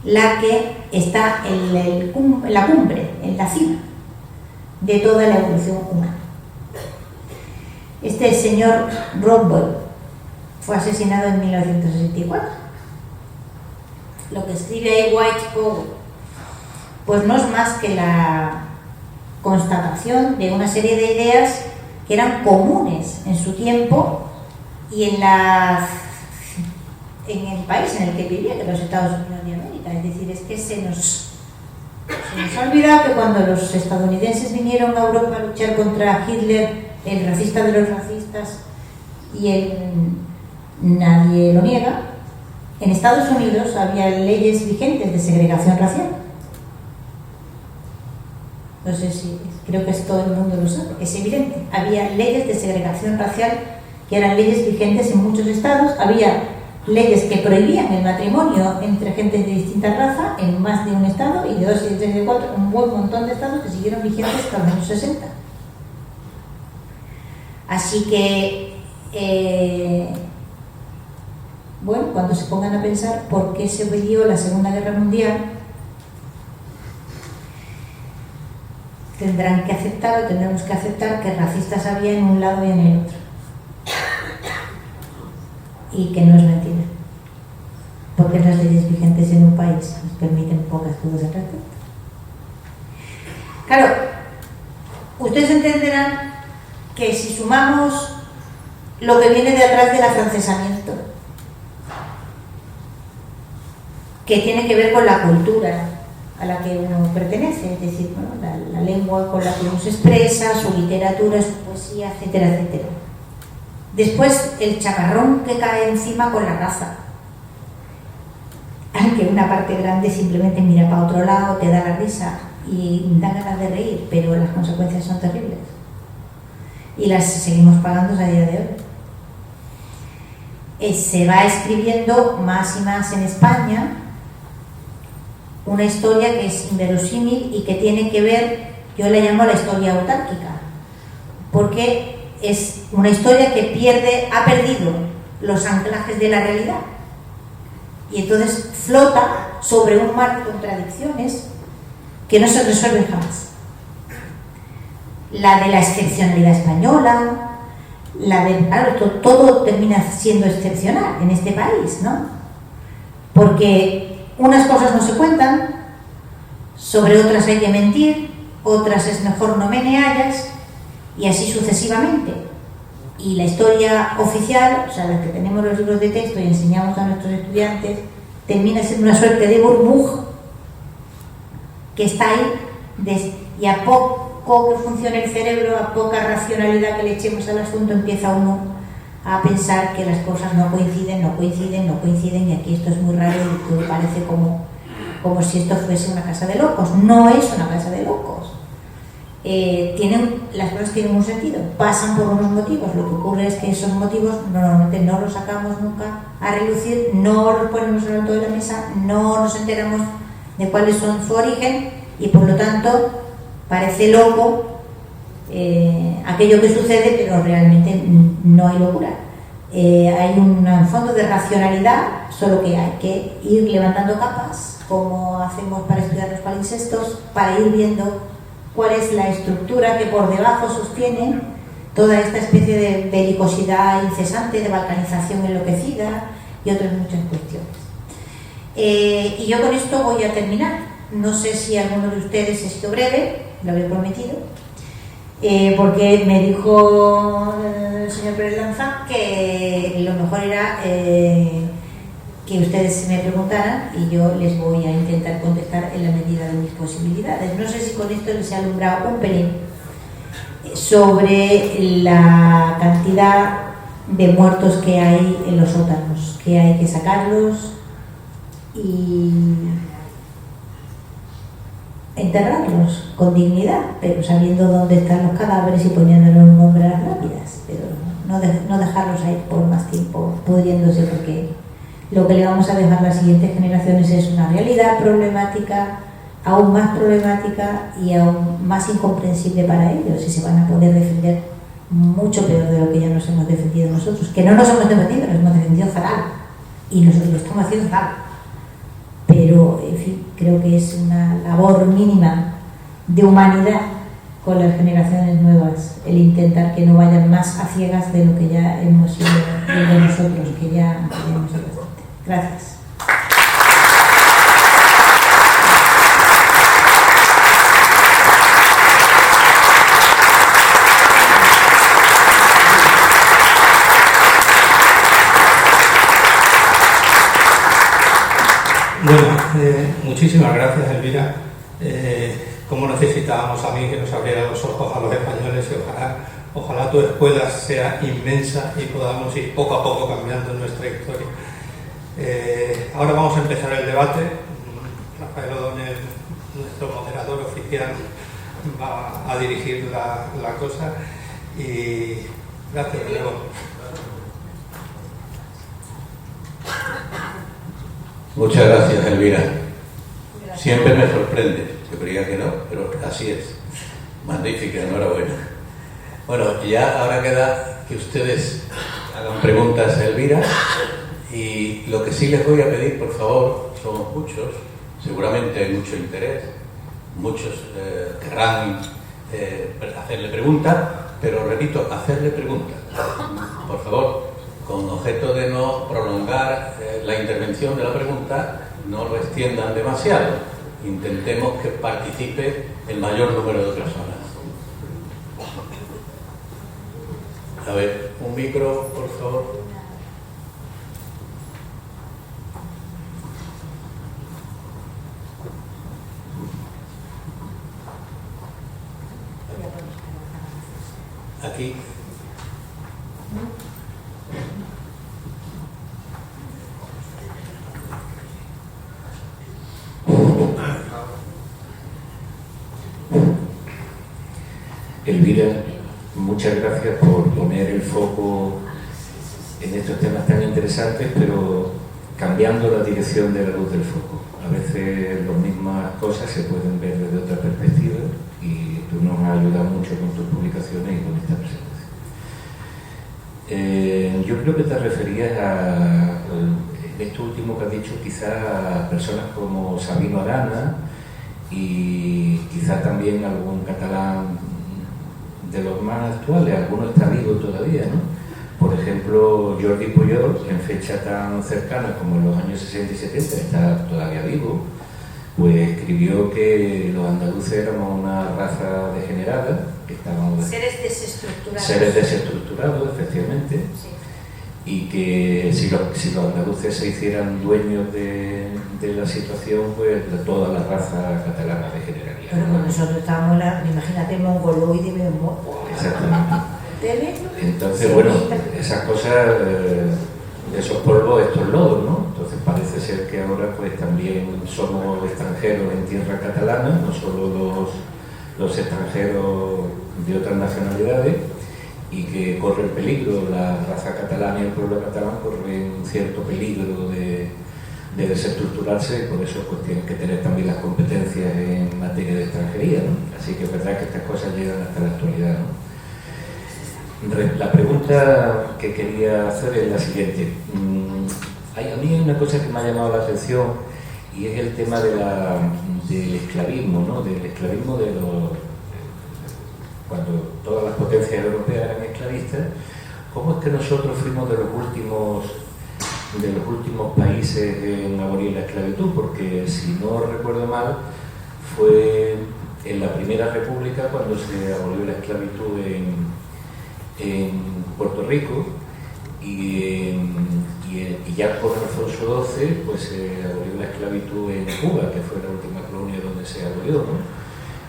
[SPEAKER 3] la que está en la cumbre, en la cima de toda la evolución humana. Este señor Rothbard fue asesinado en 1964. Lo que escribe ahí White Power, pues no es más que la constatación de una serie de ideas que eran comunes en su tiempo y en el país en el que vivía, que los Estados Unidos de América. Es decir, es que se nos ha olvidado que cuando los estadounidenses vinieron a Europa a luchar contra Hitler, el racista de los racistas, y nadie lo niega, en Estados Unidos había leyes vigentes de segregación racial. No sé si, creo que todo el mundo lo sabe, es evidente. Había leyes de segregación racial que eran leyes vigentes en muchos estados. Había leyes que prohibían el matrimonio entre gente de distinta raza en más de un estado, y de 2 y de 3 y de 4, un buen montón de estados que siguieron vigentes hasta los años 60. Así que, bueno, cuando se pongan a pensar por qué se dio la Segunda Guerra Mundial, tendrán que aceptar, o tendremos que aceptar, que racistas había en un lado y en el otro. Y que no es mentira. Porque las leyes vigentes en un país nos permiten pocas dudas al respecto. Claro, ustedes entenderán que si sumamos lo que viene de atrás del afrancesamiento, que tiene que ver con la cultura a la que uno pertenece, es decir, bueno, la lengua con la que uno se expresa, su literatura, su poesía, etcétera, etcétera. Después, el chaparrón que cae encima con la raza. Aunque una parte grande simplemente mira para otro lado, te da la risa y da ganas de reír, pero las consecuencias son terribles. Y las seguimos pagando a día de hoy. Se va escribiendo más y más en España una historia que es inverosímil y que tiene que ver, yo la llamo la historia autárquica, porque es una historia que ha perdido los anclajes de la realidad y entonces flota sobre un mar de contradicciones que no se resuelven jamás. la de la excepcionalidad española, la de, claro, todo termina siendo excepcional en este país, ¿no? Porque unas cosas no se cuentan, sobre otras hay que mentir, otras es mejor no meneallas, y así sucesivamente. Y la historia oficial, o sea, la que tenemos los libros de texto y enseñamos a nuestros estudiantes, termina siendo una suerte de burbuja que está ahí, y a poco que funcione el cerebro, a poca racionalidad que le echemos al asunto, empieza uno a pensar que las cosas no coinciden, y aquí esto es muy raro y todo parece como si esto fuese una casa de locos. No es una casa de locos. Las cosas tienen un sentido, pasan por unos motivos. Lo que ocurre es que esos motivos normalmente no los sacamos nunca a relucir, no los ponemos en el alto de la mesa, no nos enteramos de cuáles son su origen, y por lo tanto parece loco aquello que sucede, pero realmente no hay locura. Hay un fondo de racionalidad, solo que hay que ir levantando capas, como hacemos para estudiar los palimpsestos, para ir viendo cuál es la estructura que por debajo sostiene toda esta especie de belicosidad incesante, de balcanización enloquecida y otras muchas cuestiones. Y yo con esto voy a terminar. No sé si alguno de ustedes ha sido breve, lo había prometido, porque me dijo el señor Pérez Lanza que lo mejor era que ustedes me preguntaran y yo les voy a intentar contestar en la medida de mis posibilidades. No sé si con esto les he alumbrado un pelín sobre la cantidad de muertos que hay en los sótanos, que hay que sacarlos y enterrarlos con dignidad, pero sabiendo dónde están los cadáveres y poniéndoles un nombre a las lápidas, pero no dejarlos ahí por más tiempo pudriéndose, porque lo que le vamos a dejar a las siguientes generaciones es una realidad problemática, aún más problemática y aún más incomprensible para ellos, y se van a poder defender mucho peor de lo que ya nos hemos defendido nosotros, que no nos hemos defendido, nos hemos defendido fatal, y nosotros lo estamos haciendo fatal. Pero, en fin, creo que es una labor mínima de humanidad con las generaciones nuevas, el intentar que no vayan más a ciegas de lo que ya hemos sido de nosotros, que ya hemos sido bastante. Gracias.
[SPEAKER 1] Bueno, muchísimas gracias, Elvira. Cómo necesitábamos a mí que nos abriera los ojos a los españoles, y ojalá tu escuela sea inmensa y podamos ir poco a poco cambiando nuestra historia. Ahora vamos a empezar el debate. Rafael O'Donnell, nuestro moderador oficial, va a dirigir la cosa, y gracias, Diego.
[SPEAKER 4] Muchas gracias, Elvira. Siempre me sorprende. Yo creía que no, pero así es. Magnífica, enhorabuena. Bueno, ya ahora queda que ustedes hagan preguntas a Elvira, y lo que sí les voy a pedir, por favor, somos muchos, seguramente hay mucho interés, muchos querrán hacerle preguntas, pero repito, hacerle preguntas. Por favor, con objeto de no prolongar la intervención de la pregunta, no lo extiendan demasiado. Intentemos que participe el mayor número de personas. A ver, un micro, por favor. Aquí.
[SPEAKER 2] Elvira, muchas gracias por poner el foco en estos temas tan interesantes, pero cambiando la dirección de la luz del foco. A veces las mismas cosas se pueden ver desde otra perspectiva, y tú nos has ayudado mucho con tus publicaciones y con esta presentación. Yo creo que te referías en esto último que has dicho, quizás a personas como Sabino Arana, y quizás también algún catalán los más actuales, algunos están vivos todavía, ¿no? Por ejemplo, Jordi Puyol, en fecha tan cercana como en los años 60 y 70, está todavía vivo, pues escribió que los andaluces éramos una raza degenerada, que estábamos...
[SPEAKER 3] Seres desestructurados.
[SPEAKER 2] Seres desestructurados, efectivamente.
[SPEAKER 3] Sí.
[SPEAKER 2] Y que si los andaluces se hicieran dueños de la situación, pues toda la raza catalana degeneraría.
[SPEAKER 3] Pero cuando nosotros estábamos, imagínate, mongoloide,
[SPEAKER 2] Exactamente. Entonces, bueno, esas cosas, esos polvos, estos lodos, ¿no? Entonces parece ser que ahora pues también somos extranjeros en tierra catalana, no solo los extranjeros de otras nacionalidades, y que corren peligro, la raza catalana y el pueblo catalán corren cierto peligro de desestructurarse, y por eso pues tienen que tener también las competencias en materia de extranjería, ¿no? Así que es verdad que estas cosas llegan hasta la actualidad, ¿no? La pregunta que quería hacer es la siguiente. A mí hay una cosa que me ha llamado la atención, y es el tema del esclavismo, ¿no? Del esclavismo de los... Cuando todas las potencias europeas eran esclavistas, ¿cómo es que nosotros fuimos de los últimos países en abolir la esclavitud? Porque, si no recuerdo mal, fue en la Primera República cuando se abolió la esclavitud en Puerto Rico, y ya con Alfonso XII pues se abolió la esclavitud en Cuba, que fue la última colonia donde se abolió, ¿no?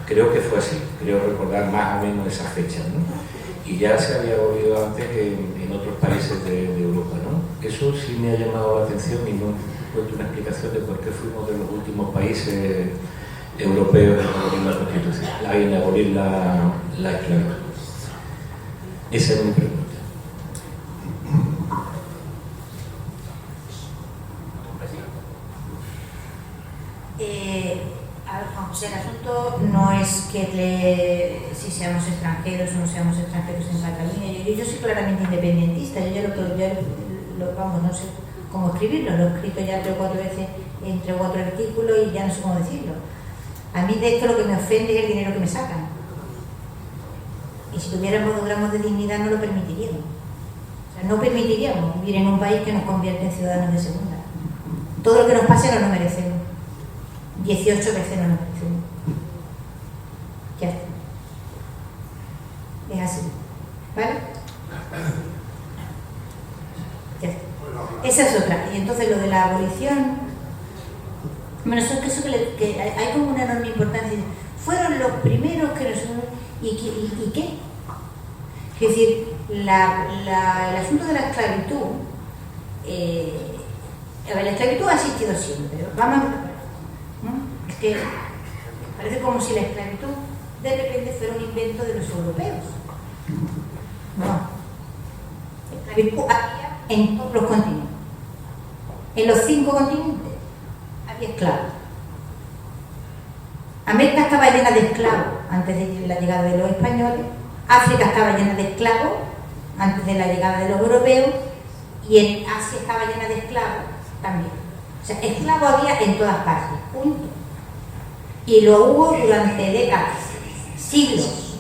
[SPEAKER 2] Creo que fue así, creo recordar más o menos esa fecha, ¿no? Y ya se había abolido antes en otros países de Europa, ¿no? Eso sí me ha llamado la atención, y no encuentro una explicación de por qué fuimos de los últimos países europeos en abolir la Constitución, en abolir la esclavitud. Esa es mi pregunta.
[SPEAKER 3] A ver, Juan José, el asunto no es que si seamos extranjeros o no seamos extranjeros en Cataluña. Yo soy claramente independentista. Yo ya vamos, no sé cómo escribirlo, lo he escrito ya 3 o 4 veces en 3 o 4 artículos y ya no sé cómo decirlo. A mí de esto lo que me ofende es el dinero que me sacan. Y si tuviéramos 2 gramos de dignidad no lo permitiríamos. O sea, no permitiríamos vivir en un país que nos convierte en ciudadanos de segunda. Todo lo que nos pase no lo merecemos. 18 veces no nos merecemos. Ya está. Es así. ¿Vale? Ya está. Esa es otra. Y entonces lo de la abolición, bueno, eso que hay como una enorme importancia. Fueron los primeros que nosotros... ¿Y qué? Es decir, el asunto de la esclavitud, la esclavitud ha existido siempre. Vamos a... ¿no? Es que parece como si la esclavitud de repente fuera un invento de los europeos. No. La esclavitud había en todos los continentes. En los 5 continentes había esclavos. América estaba llena de esclavos antes de la llegada de los españoles, África estaba llena de esclavos antes de la llegada de los europeos, y en Asia estaba llena de esclavos también. O sea, esclavos había en todas partes, punto. Y lo hubo durante décadas, siglos.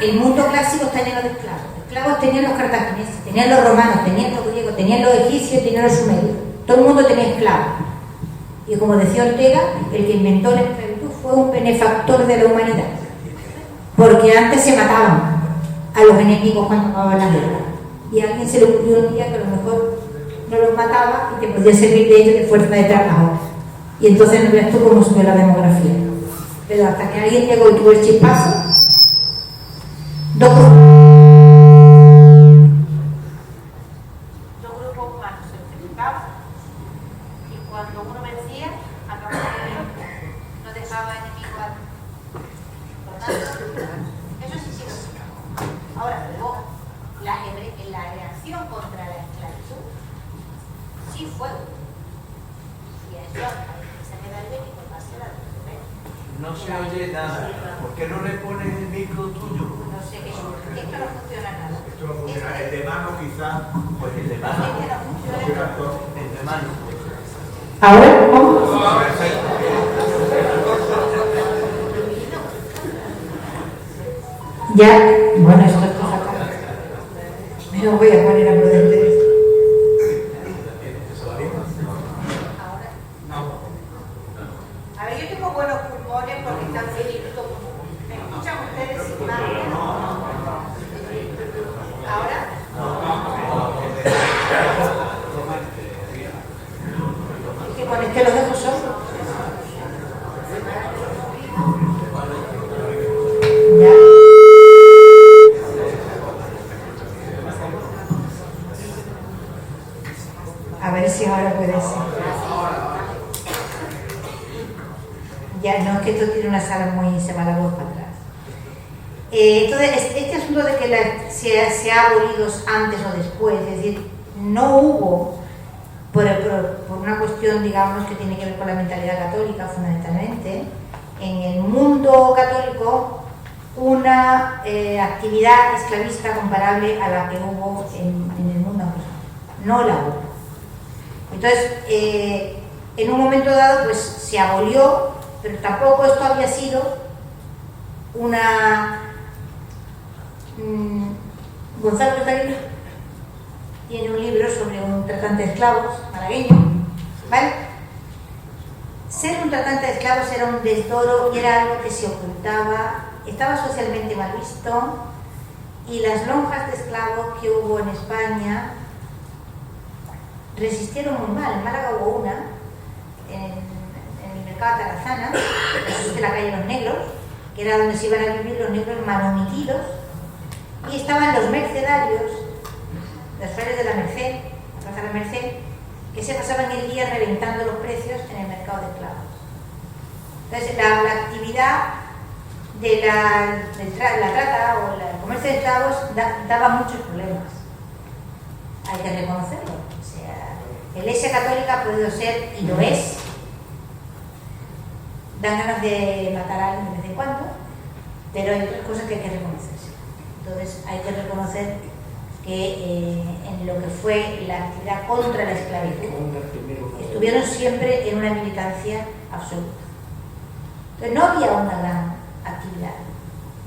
[SPEAKER 3] El mundo clásico está lleno de esclavos. Esclavos tenían los cartagineses, tenían los romanos, tenían los griegos, tenían los egipcios, tenían los sumerios. Todo el mundo tenía esclavos. Y como decía Ortega, el que inventó la esclavitud fue un benefactor de la humanidad. Porque antes se mataban a los enemigos cuando acababan la guerra. Y a alguien se le ocurrió un día que a lo mejor no los mataba y que podía servir de ellos de fuerza de trabajo. Y entonces no veas tú cómo subió la demografía. Pero hasta que alguien llegó y tuvo el chispazo, 2 grupos humanos se enfrentaban, y cuando uno vencía, acababa de no dejaba enemigos. Por tanto, eso sí se lo. Ahora, luego, la reacción contra la esclavitud sí fue. Y a eso se me da el bélico para hacer algo.
[SPEAKER 5] No se oye nada. ¿Por qué no le pones el micro tuyo?
[SPEAKER 3] No sé qué. Esto no funciona nada.
[SPEAKER 5] Esto no funciona. El de mano quizás. Pues el de mano. El de mano.
[SPEAKER 3] ¿Ahora? ¿Cómo? Ya, bueno, esto es fatal. Me lo voy a poner a prudente.
[SPEAKER 6] A ver, yo tengo buenos pulmones porque están felices. ¿Me escuchan ustedes sin más? ¿Ahora?
[SPEAKER 3] Es que con este los dejo solos. Ya. A ver si ahora puede ser. Ya, no, es que esto tiene una sala muy... se va la voz para atrás. Entonces, este asunto de que se ha abolido antes o después, es decir, no hubo, por una cuestión, digamos, que tiene que ver con la mentalidad católica, fundamentalmente, en el mundo católico, una actividad esclavista comparable a la que hubo en el mundo anglicano. No la hubo. Entonces, en un momento dado, pues se abolió, pero tampoco esto había sido una... Gonzalo Catarino tiene un libro sobre un tratante de esclavos malagueño, ¿vale? Ser un tratante de esclavos era un desdoro y era algo que se ocultaba, estaba socialmente mal visto, y las lonjas de esclavos que hubo en España resistieron muy mal. En Málaga hubo una, en el mercado de Tarazana, que existe la calle Los Negros, que era donde se iban a vivir los negros manomitidos, y estaban los mercenarios, los frailes de la Merced, la Plaza de la Merced, que se pasaban el día reventando los precios en el mercado de esclavos. Entonces, la actividad de la trata o el comercio de esclavos daba muchos problemas. Hay que reconocerlo. O sea, la Iglesia Católica ha podido ser, y lo es, dan ganas de matar a alguien de vez en cuando, pero hay otras cosas que hay que reconocerse. Entonces, hay que reconocer que en lo que fue la actividad contra la esclavitud, estuvieron siempre en una militancia absoluta. Entonces, no había una gran actividad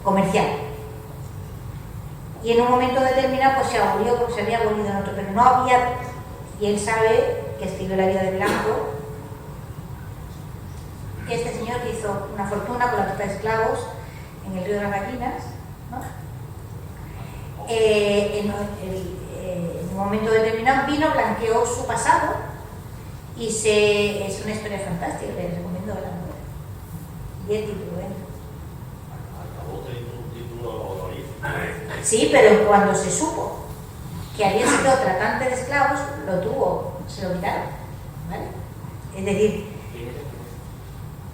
[SPEAKER 3] comercial. Y en un momento determinado pues se abolió, porque se había abolido en otro, pero no había, y él sabe, que escribió La vida de Blanco, que este señor que hizo una fortuna con la trata de esclavos en el río de las Gallinas, ¿no? En un momento determinado vino, blanqueó su pasado y es una historia fantástica, les recomiendo la novela. Y el título, Sí, pero cuando se supo que había sido tratante de esclavos, lo tuvo, se lo quitaron, ¿vale? Es decir,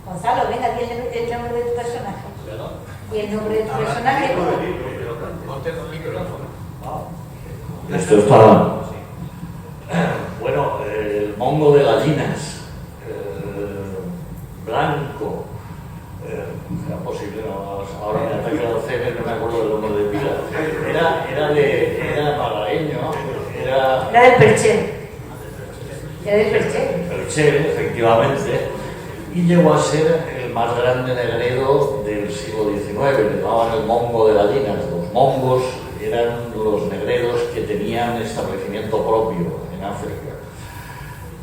[SPEAKER 3] Gonzalo, venga, di el nombre de tu personaje. Y el nombre de tu personaje.
[SPEAKER 2] Esto está... Bueno, el mongo de gallinas, blanco, era posible, no, ahora me ataca el Alzheimer, no me acuerdo del nombre de pila. Era malagueño, era
[SPEAKER 3] del Perchel. Era del Perchel.
[SPEAKER 2] Perchel, efectivamente, y llegó a ser el más grande negredo del siglo XIX, le llamaban el mongo de gallinas. Los mongos eran los negreros que tenían establecimiento propio en África.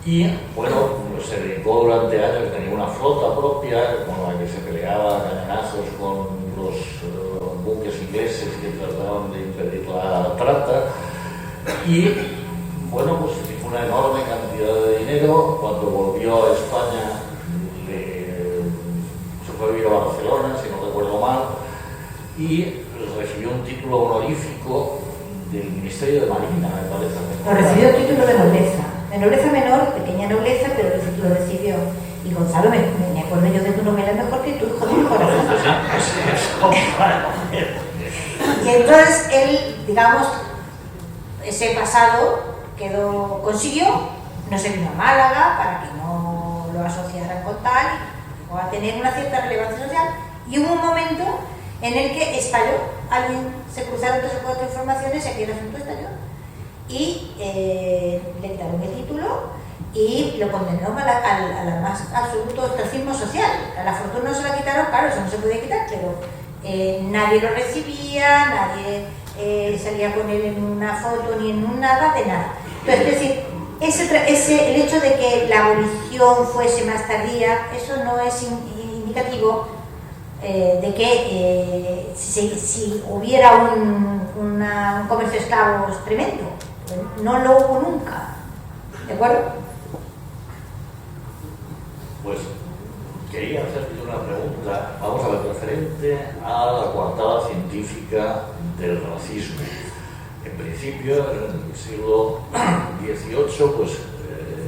[SPEAKER 2] Y bueno, se dedicó durante años, tenía una flota propia con la que se peleaba a cañonazos con los buques ingleses que trataban de impedir la trata. Y bueno, pues hizo una enorme cantidad de dinero. Cuando volvió a España, se fue a vivir a Barcelona, si no recuerdo mal, y recibió un título honorífico del Ministerio de Marina, me parece.
[SPEAKER 3] Recibió título de nobleza menor, pequeña nobleza, pero lo recibió. Y Gonzalo, me acuerdo yo de tu novela mejor que tú, hijo de mi corazón. Y entonces él, digamos, ese pasado consiguió, no se vino a Málaga para que no lo asociaran con tal, o a tener una cierta relevancia social, y hubo un momento en el que estalló, se cruzaron 3 o 4 informaciones y aquí el asunto estalló. Y le quitaron el título y lo condenó al más absoluto ostracismo social. A la fortuna no se la quitaron, claro, eso no se podía quitar, pero nadie lo recibía, nadie salía con él en una foto ni en un nada de nada. Entonces, es decir, el hecho de que la abolición fuese más tardía, eso no es indicativo de que si hubiera un comercio de esclavos tremendo. No lo hubo nunca. ¿De acuerdo?
[SPEAKER 7] Pues quería hacerte una pregunta, vamos a ver, referente a la coartada científica del racismo. En principio, en el siglo XVIII, pues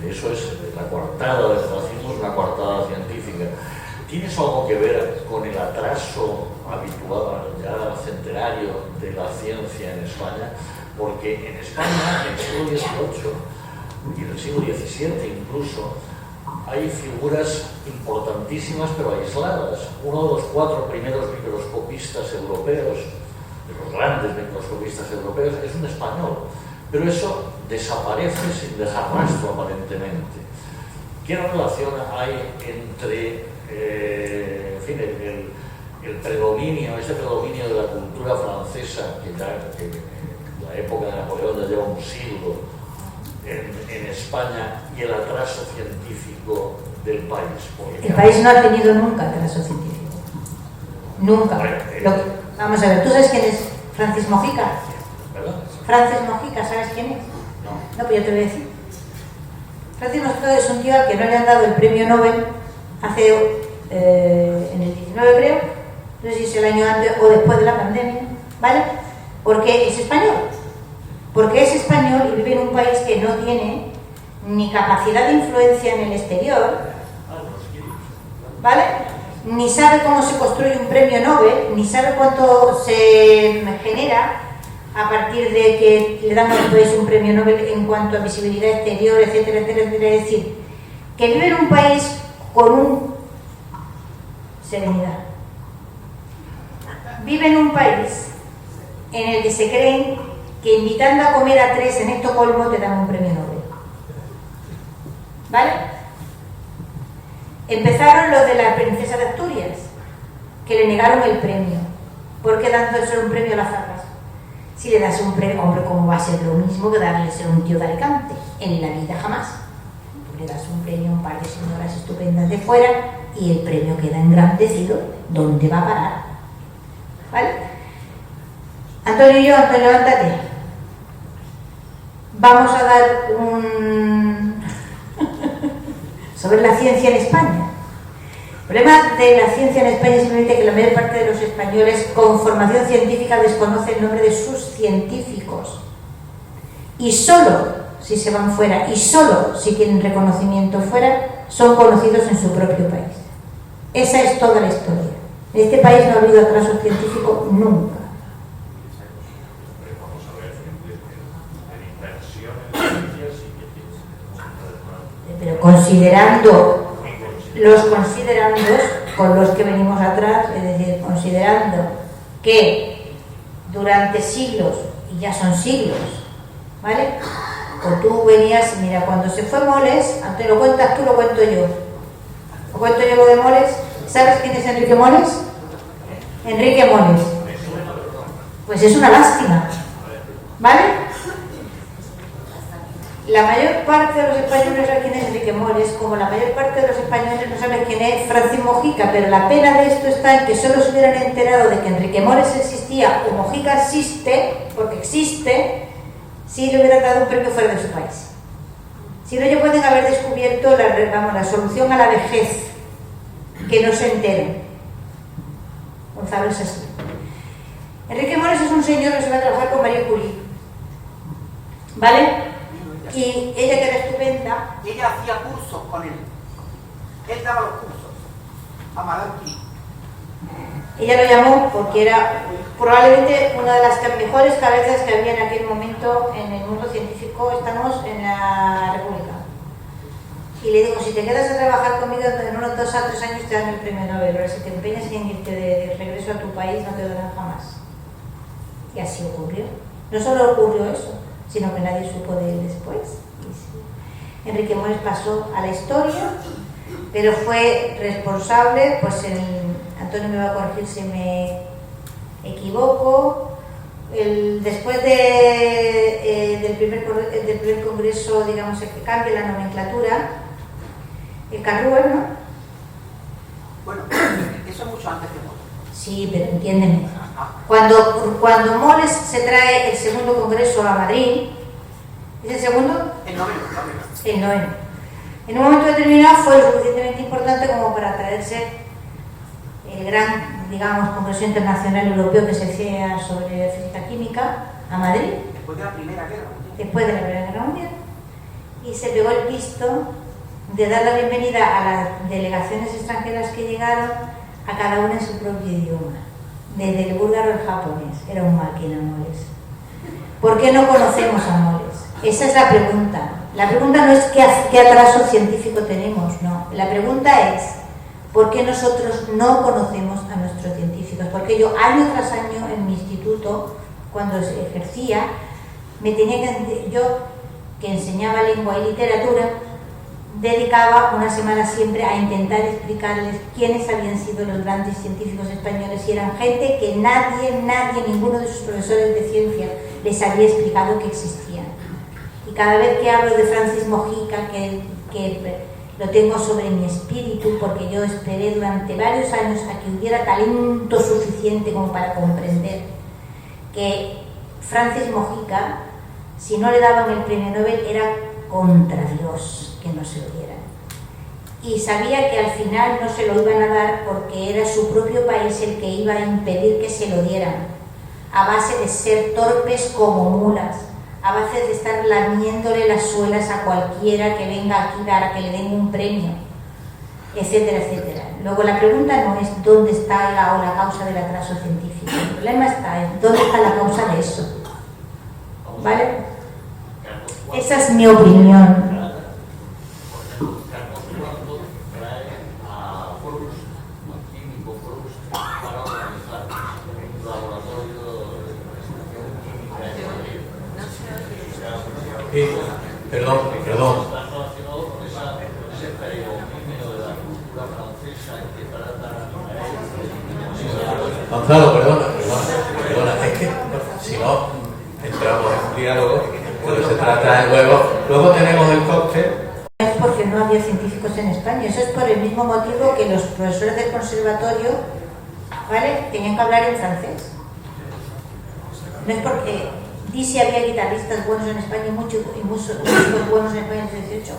[SPEAKER 7] eso es, la coartada del racismo es una coartada científica. ¿Tiene eso algo que ver con el atraso habitual, ya centenario, de la ciencia en España? Porque en España, en el siglo XVIII y en el siglo XVII incluso, hay figuras importantísimas pero aisladas. Uno de los 4 primeros microscopistas europeos, de los grandes microscopistas europeos, es un español. Pero eso desaparece sin dejar rastro aparentemente. ¿Qué relación hay entre en fin, el predominio, ese predominio de la cultura francesa, que en la época de Napoleón ya lleva un siglo en España, y el atraso científico del país?
[SPEAKER 3] El país no ha tenido nunca atraso científico. Nunca. Vamos a ver, ¿tú sabes quién es Francis Mojica?
[SPEAKER 7] ¿Verdad?
[SPEAKER 3] Francis Mojica, ¿sabes quién es? No, pues yo te voy a decir. Francis Mojica es un tío al que no le han dado el premio Nobel en el 19, creo, no sé si es el año antes o después de la pandemia, ¿vale? Porque es español. Porque es español y vive en un país que no tiene ni capacidad de influencia en el exterior, ¿vale? Ni sabe cómo se construye un premio Nobel, ni sabe cuánto se genera a partir de que le dan a un país un premio Nobel en cuanto a visibilidad exterior, etcétera, etcétera, etcétera. Es decir, que vive en un país con un serenidad. Vive en un país en el que se creen que invitando a comer a 3 en Estocolmo te dan un premio Nobel. ¿Vale? Empezaron los de la princesa de Asturias, que le negaron el premio. ¿Por qué dándose un premio a las farras? Si le das un premio, hombre, ¿cómo va a ser lo mismo que darle ser un tío de Alicante? En la vida jamás. Tú le das un premio a un par de señoras estupendas de fuera y el premio queda engrandecido. ¿Dónde va a parar? ¿Vale? Antonio y yo, Antonio, levántate. Vamos a dar un... sobre la ciencia en España. El problema de la ciencia en España es simplemente que la mayor parte de los españoles con formación científica desconoce el nombre de sus científicos. Y solo si se van fuera y solo si tienen reconocimiento fuera, son conocidos en su propio país. Esa es toda la historia. En este país no ha habido atraso científico nunca. Pero considerando los considerandos con los que venimos atrás, es decir, considerando que durante siglos, y ya son siglos, ¿vale? O tú venías, mira, cuando se fue Moles, antes lo cuentas tú, lo cuento yo. Lo cuento yo lo de Moles. ¿Sabes quién es Enrique Moles? Enrique Moles. Pues es una lástima, ¿vale? La mayor parte de los españoles no saben quién es Enrique Moles, como la mayor parte de los españoles no saben quién es Francis Mojica, pero la pena de esto está en que solo se hubieran enterado de que Enrique Moles existía o Mojica existe, porque existe, si le hubieran dado un premio fuera de su país. Si no, ya pueden haber descubierto la solución a la vejez, que no se enteran. Gonzalo es así. Enrique Moles es un señor que se va a trabajar con María Curie, ¿vale? Y ella, que era estupenda,
[SPEAKER 8] ella hacía cursos con él. Él daba los cursos a Madame Curie.
[SPEAKER 3] Ella lo llamó porque era probablemente una de las mejores cabezas que había en aquel momento en el mundo científico. Estamos en la República. Y le digo, si te quedas a trabajar conmigo en unos 2 a 3 años te dan el premio Nobel, pero si te empeñas en irte de regreso a tu país no te lo dan jamás. Y así ocurrió. No solo ocurrió eso, sino que nadie supo de él después. Enrique Moles pasó a la historia, pero fue responsable, pues Antonio me va a corregir si me equivoco. Después del primer congreso, digamos, el que cambia la nomenclatura, el Carruer, ¿no?
[SPEAKER 8] Bueno, eso es mucho antes que Moles.
[SPEAKER 3] Sí, pero entiéndeme. Cuando Moles se trae el segundo congreso a Madrid, ¿es el segundo?
[SPEAKER 8] El noveno.
[SPEAKER 3] El noveno. En un momento determinado fue lo suficientemente importante como para traerse el gran, digamos, congreso internacional europeo que se hacía sobre física química a Madrid.
[SPEAKER 8] Después de la Primera Guerra Mundial.
[SPEAKER 3] Después de la Primera Guerra Mundial. Y se pegó el pisto de dar la bienvenida a las delegaciones extranjeras que llegaron, a cada una en su propio idioma. Desde el búlgaro al japonés. Era un máquina Moles. ¿Por qué no conocemos a Moles? Esa es la pregunta. La pregunta no es qué atraso científico tenemos, no. La pregunta es ¿por qué nosotros no conocemos a nuestros científicos? Porque yo año tras año en mi instituto, cuando ejercía, yo que enseñaba lengua y literatura, dedicaba una semana siempre a intentar explicarles quiénes habían sido los grandes científicos españoles, y eran gente que nadie, ninguno de sus profesores de ciencia les había explicado que existían. Y cada vez que hablo de Francis Mojica, que lo tengo sobre mi espíritu, porque yo esperé durante varios años a que hubiera talento suficiente como para comprender que Francis Mojica, si no le daban el premio Nobel, era contra Dios que no se lo dieran. Y sabía que al final no se lo iban a dar porque era su propio país el que iba a impedir que se lo dieran, a base de ser torpes como mulas, a base de estar lamiéndole las suelas a cualquiera que venga aquí para que le den un premio, etcétera, etcétera. Luego la pregunta no es dónde está la causa del atraso científico, el problema está en dónde está la causa de eso. ¿Vale? Esa es mi opinión.
[SPEAKER 4] Perdón. Gonzalo, perdona. Es que si no entramos en un diálogo, pero se trata de luego tenemos el cóctel.
[SPEAKER 3] Es porque no había científicos en España. Eso es por el mismo motivo que los profesores del conservatorio, ¿vale?, tenían que hablar en francés. No es porque dice había guitarristas buenos en España y muchos músicos buenos en España en el 18,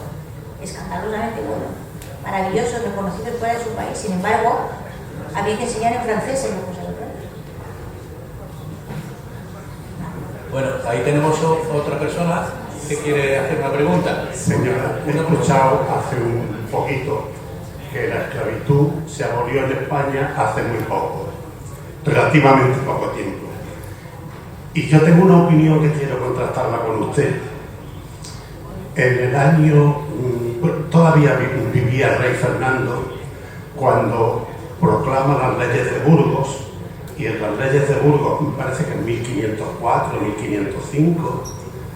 [SPEAKER 3] escandalosamente buenos, maravillosos, reconocidos fuera de su país. Sin embargo, había que enseñar en francés en los conservatorios.
[SPEAKER 4] Bueno, ahí tenemos otra persona que quiere hacer una pregunta.
[SPEAKER 9] Señora, he escuchado hace un poquito que la esclavitud se abolió en España hace muy poco, relativamente poco tiempo. Y yo tengo una opinión que quiero contrastarla con usted. En el año, todavía vivía el rey Fernando, cuando proclama las leyes de Burgos, y en las leyes de Burgos, me parece que en 1504, 1505,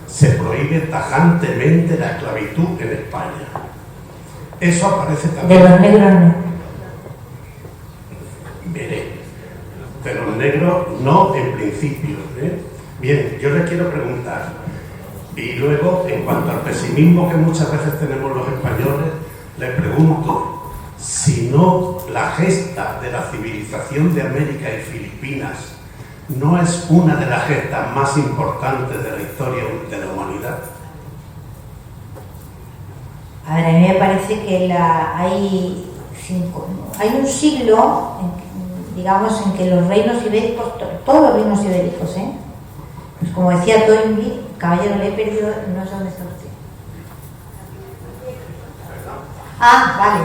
[SPEAKER 9] se prohíbe tajantemente la esclavitud en España. Eso aparece también.
[SPEAKER 3] De los negros no.
[SPEAKER 9] Mire, de los negros no en principio. Bien, yo le quiero preguntar, y luego en cuanto al pesimismo que muchas veces tenemos los españoles, le pregunto si no la gesta de la civilización de América y Filipinas no es una de las gestas más importantes de la historia de la humanidad.
[SPEAKER 3] A ver, a mí me parece que hay un siglo, digamos, en que los reinos ibéricos, todos los reinos ibéricos, pues como decía Toynbee, caballero, le he perdido, no sé dónde está usted. Ah, vale.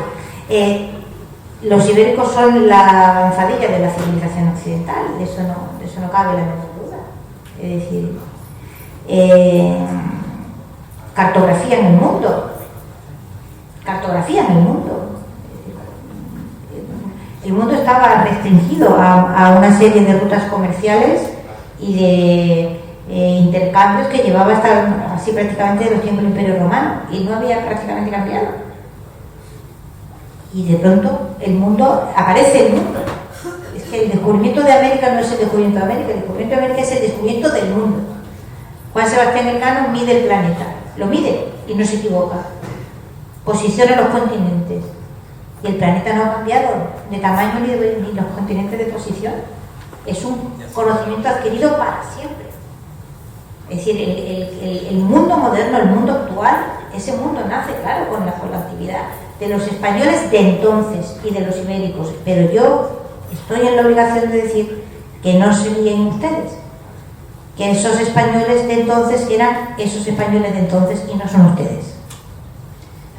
[SPEAKER 3] Los ibéricos son la avanzadilla de la civilización occidental, de eso no cabe la menor duda. Es decir, cartografía en el mundo. El mundo estaba restringido a una serie de rutas comerciales y de intercambios que llevaba hasta así prácticamente de los tiempos del Imperio Romano, y no había prácticamente cambiado. Y de pronto aparece el mundo. que el descubrimiento de América no es el descubrimiento de América, el descubrimiento de América es el descubrimiento del mundo. Juan Sebastián Elcano mide el planeta, lo mide y no se equivoca. Posiciona los continentes. Y el planeta no ha cambiado de tamaño ni los continentes de posición. Es un conocimiento adquirido para siempre. Es decir, el mundo moderno, el mundo actual, ese mundo nace, claro, con la actividad de los españoles de entonces y de los ibéricos. Pero yo estoy en la obligación de decir que no se líen ustedes, que esos españoles de entonces eran esos españoles de entonces y no son ustedes.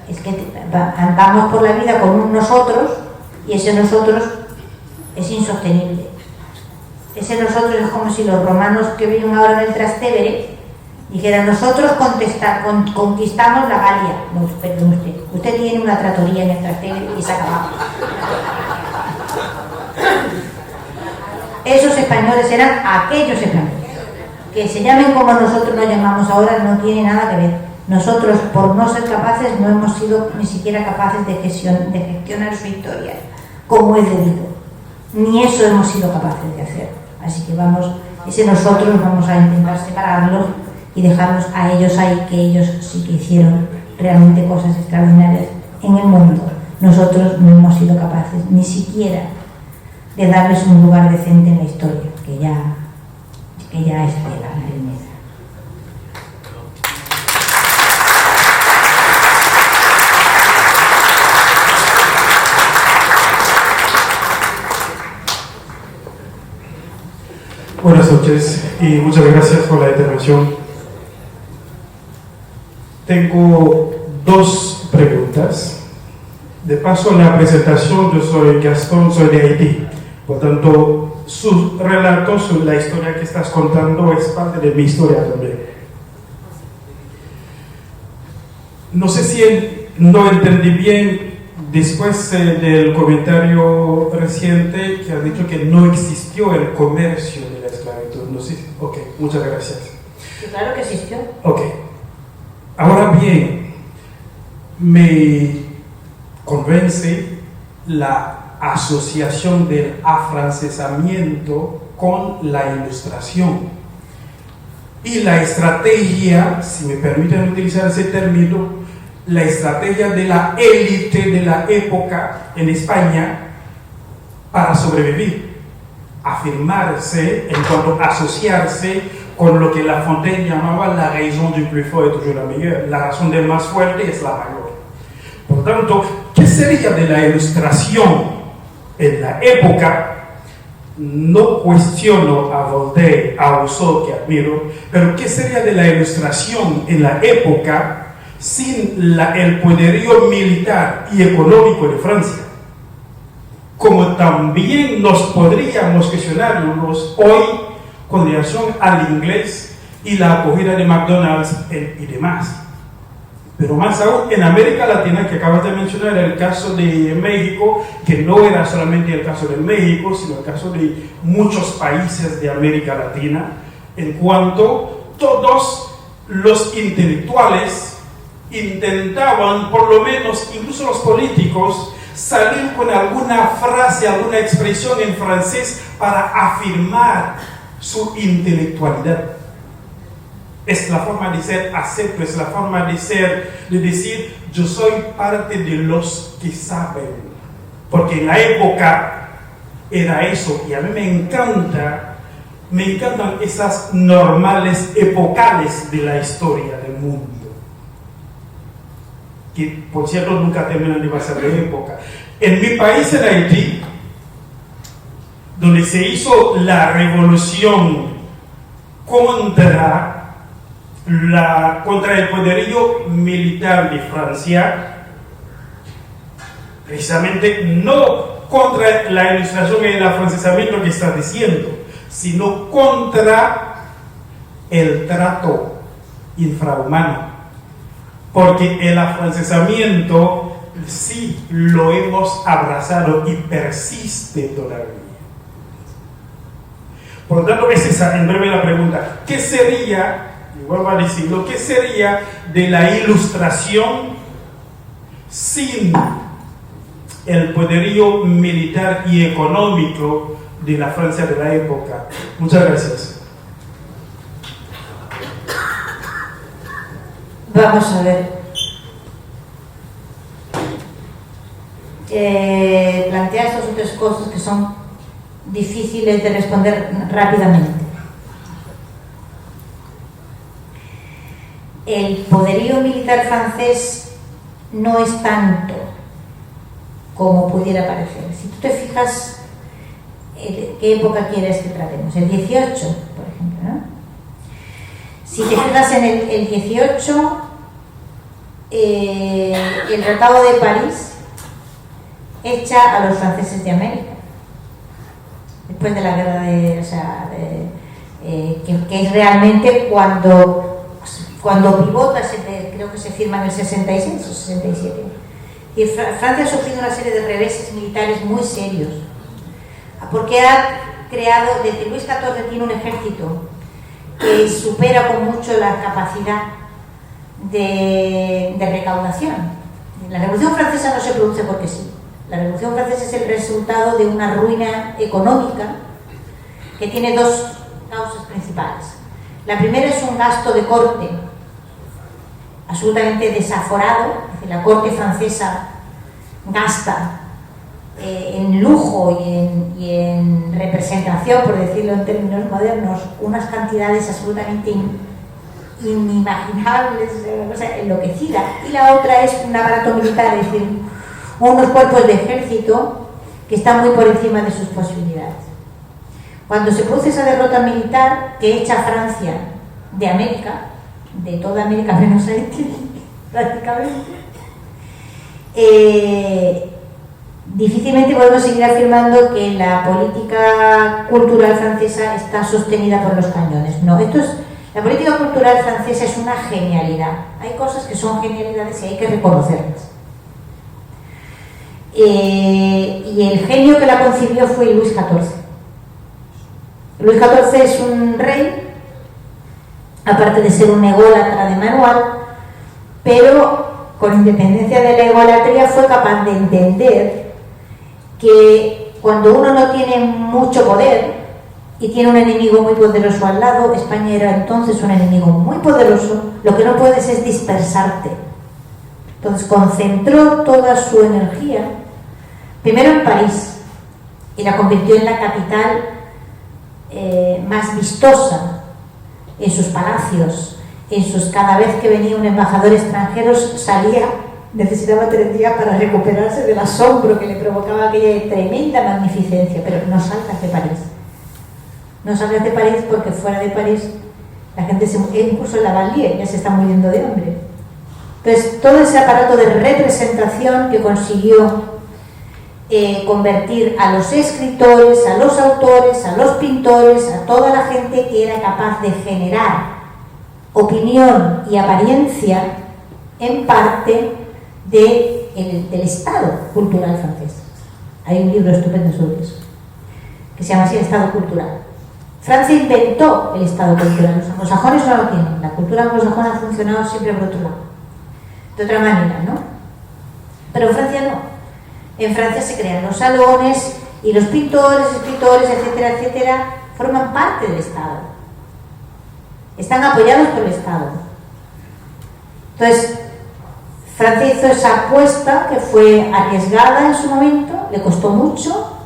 [SPEAKER 3] Es que andamos por la vida con un nosotros y ese nosotros es insostenible. Ese nosotros es como si los romanos que viven ahora en el Trastevere dijeran: nosotros conquistamos la Galia. No, perdón, usted tiene una tratoría en el Trastevere y se ha acabado. Esos españoles eran aquellos españoles. Que se llamen como nosotros nos llamamos ahora no tiene nada que ver. Nosotros, por no ser capaces, no hemos sido ni siquiera capaces de gestionar su historia como es debido. Ni eso hemos sido capaces de hacer. Así que nosotros vamos a intentar separarlos y dejarlos a ellos ahí, que ellos sí que hicieron realmente cosas extraordinarias en el mundo. Nosotros no hemos sido capaces ni siquiera de darles un lugar decente en la historia, que ya es de la realidad.
[SPEAKER 10] Buenas noches y muchas gracias por la intervención. Tengo dos preguntas. De paso, en la presentación, yo soy Gastón, soy de Haití. Por tanto, sus relatos sobre la historia que estás contando es parte de mi historia también. No sé si no entendí bien después del comentario reciente que ha dicho que no existió el comercio de la esclavitud. No sé. Ok, muchas gracias.
[SPEAKER 3] Sí, claro que existió.
[SPEAKER 10] Ok. Ahora bien, me convence la asociación del afrancesamiento con la ilustración y la estrategia, si me permiten utilizar ese término, la estrategia de la élite de la época en España para sobrevivir, afirmarse, en cuanto a asociarse con lo que La Fontaine llamaba la raison du plus fort est toujours la meilleure, la razón del más fuerte es la mayor. Por tanto, ¿qué sería de la ilustración en la época? No cuestiono a Voltaire, a Rousseau, que admiro, pero ¿qué sería de la ilustración en la época sin el poderío militar y económico de Francia? Como también nos podríamos cuestionarnos hoy con relación al inglés y la acogida de McDonald's y demás. Pero más aún, en América Latina, que acabas de mencionar, el caso de México, que no era solamente el caso de México, sino el caso de muchos países de América Latina, en cuanto todos los intelectuales intentaban, por lo menos, incluso los políticos, salir con alguna frase, alguna expresión en francés para afirmar su intelectualidad. Es la forma de ser acepto, es la forma de ser, de decir, yo soy parte de los que saben. Porque en la época era eso, y a mí me encantan esas normales epocales de la historia del mundo. Que por cierto nunca terminan de pasar de época. En mi país, en Haití, donde se hizo la revolución contra el poderío militar de Francia, precisamente no contra la ilustración y el afrancesamiento que está diciendo, sino contra el trato infrahumano. Porque el afrancesamiento sí lo hemos abrazado y persiste todavía. Por lo tanto, es esa en breve la pregunta. ¿Qué sería, y vuelvo a decirlo, qué sería de la ilustración sin el poderío militar y económico de la Francia de la época. Muchas gracias.
[SPEAKER 3] Vamos a ver. Plantea estas otras cosas que son difíciles de responder rápidamente. El poderío militar francés no es tanto como pudiera parecer. Si tú te fijas, ¿qué época quieres que tratemos? El 18, por ejemplo, ¿no? Si te fijas en el 18, el Tratado de París echa a los franceses de América después de la guerra que es realmente cuando pivota, creo que se firma en el 66 o 67, y Francia ha sufrido una serie de reveses militares muy serios porque ha creado, desde Luis XIV tiene un ejército que supera con mucho la capacidad de recaudación. La Revolución Francesa no se produce porque sí. La Revolución Francesa es el resultado de una ruina económica que tiene dos causas principales. La primera es un gasto de corte absolutamente desaforado. Es decir, la corte francesa gasta en lujo y en representación, por decirlo en términos modernos, unas cantidades absolutamente inimaginables, una cosa enloquecida. Y la otra es un aparato militar, es decir, unos cuerpos de ejército que están muy por encima de sus posibilidades. Cuando se produce esa derrota militar que echa a Francia de América, de toda América menos Haití, prácticamente, difícilmente podemos seguir afirmando que la política cultural francesa está sostenida por los cañones. No, la política cultural francesa es una genialidad. Hay cosas que son genialidades y hay que reconocerlas. Y el genio que la concibió fue Luis XIV. Luis XIV es un rey, aparte de ser un ególatra de manual, pero con independencia de la egolatría fue capaz de entender que cuando uno no tiene mucho poder y tiene un enemigo muy poderoso al lado, España era entonces un enemigo muy poderoso, lo que no puedes es dispersarte. Entonces concentró toda su energía primero en París y la convirtió en la capital más vistosa, en sus palacios, cada vez que venía un embajador extranjero necesitaba 3 días para recuperarse del asombro que le provocaba aquella tremenda magnificencia. Pero no salgas de París, no salgas de París, porque fuera de París la gente incluso en la Banlieue ya se está muriendo de hambre. Entonces todo ese aparato de representación que consiguió convertir a los escritores, a los autores, a los pintores, a toda la gente que era capaz de generar opinión y apariencia en parte del Estado cultural francés. Hay un libro estupendo sobre eso, que se llama así, el Estado cultural. Francia inventó el Estado cultural, los anglosajones no lo tienen, la cultura anglosajona ha funcionado siempre por otro lado, de otra manera, ¿no? Pero en Francia no. En Francia se crean los salones y los pintores, escritores, etcétera, etcétera, forman parte del Estado. Están apoyados por el Estado. Entonces, Francia hizo esa apuesta que fue arriesgada en su momento, le costó mucho,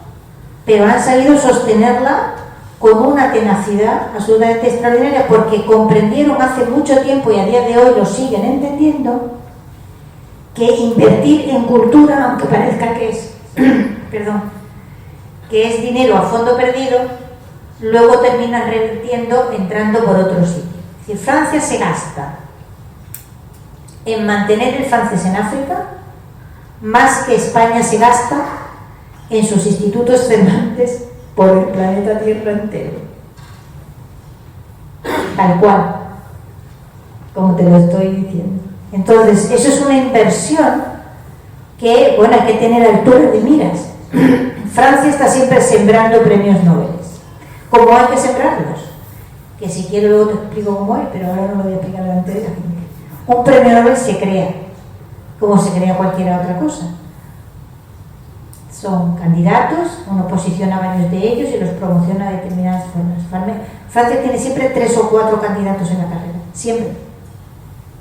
[SPEAKER 3] pero han sabido sostenerla con una tenacidad absolutamente extraordinaria, porque comprendieron hace mucho tiempo, y a día de hoy lo siguen entendiendo, que invertir en cultura, aunque parezca que es que es dinero a fondo perdido, luego termina revirtiendo entrando por otro sitio. Es decir, Francia se gasta en mantener el francés en África más que España se gasta en sus institutos Cervantes por el planeta Tierra entero. Tal cual, como te lo estoy diciendo. Entonces, eso es una inversión que, bueno, hay que tener altura de miras. Francia está siempre sembrando premios Nobel. ¿Cómo hay que sembrarlos? Que si quiero luego te explico cómo es, pero ahora no lo voy a explicar delante de la gente. Un premio Nobel se crea, como se crea cualquier otra cosa. son candidatos, uno posiciona a varios de ellos y los promociona a determinadas zonas. Francia tiene siempre 3 o 4 candidatos en la carrera, siempre.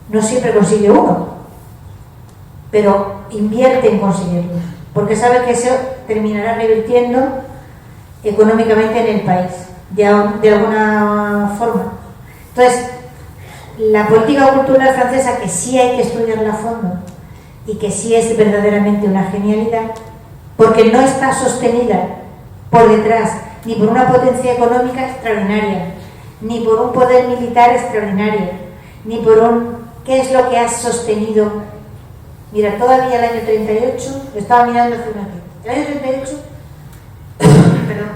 [SPEAKER 3] No siempre consigue uno, pero invierte en conseguirlo, porque sabe que eso terminará revirtiendo económicamente en el país, de alguna forma. Entonces, la política cultural francesa, que sí hay que estudiarla a fondo y que sí es verdaderamente una genialidad, porque no está sostenida por detrás ni por una potencia económica extraordinaria, ni por un poder militar extraordinario, ni por un... ¿Qué es lo que ha sostenido? Mira, todavía el año 38, lo estaba mirando hace un año, el año 38, perdón,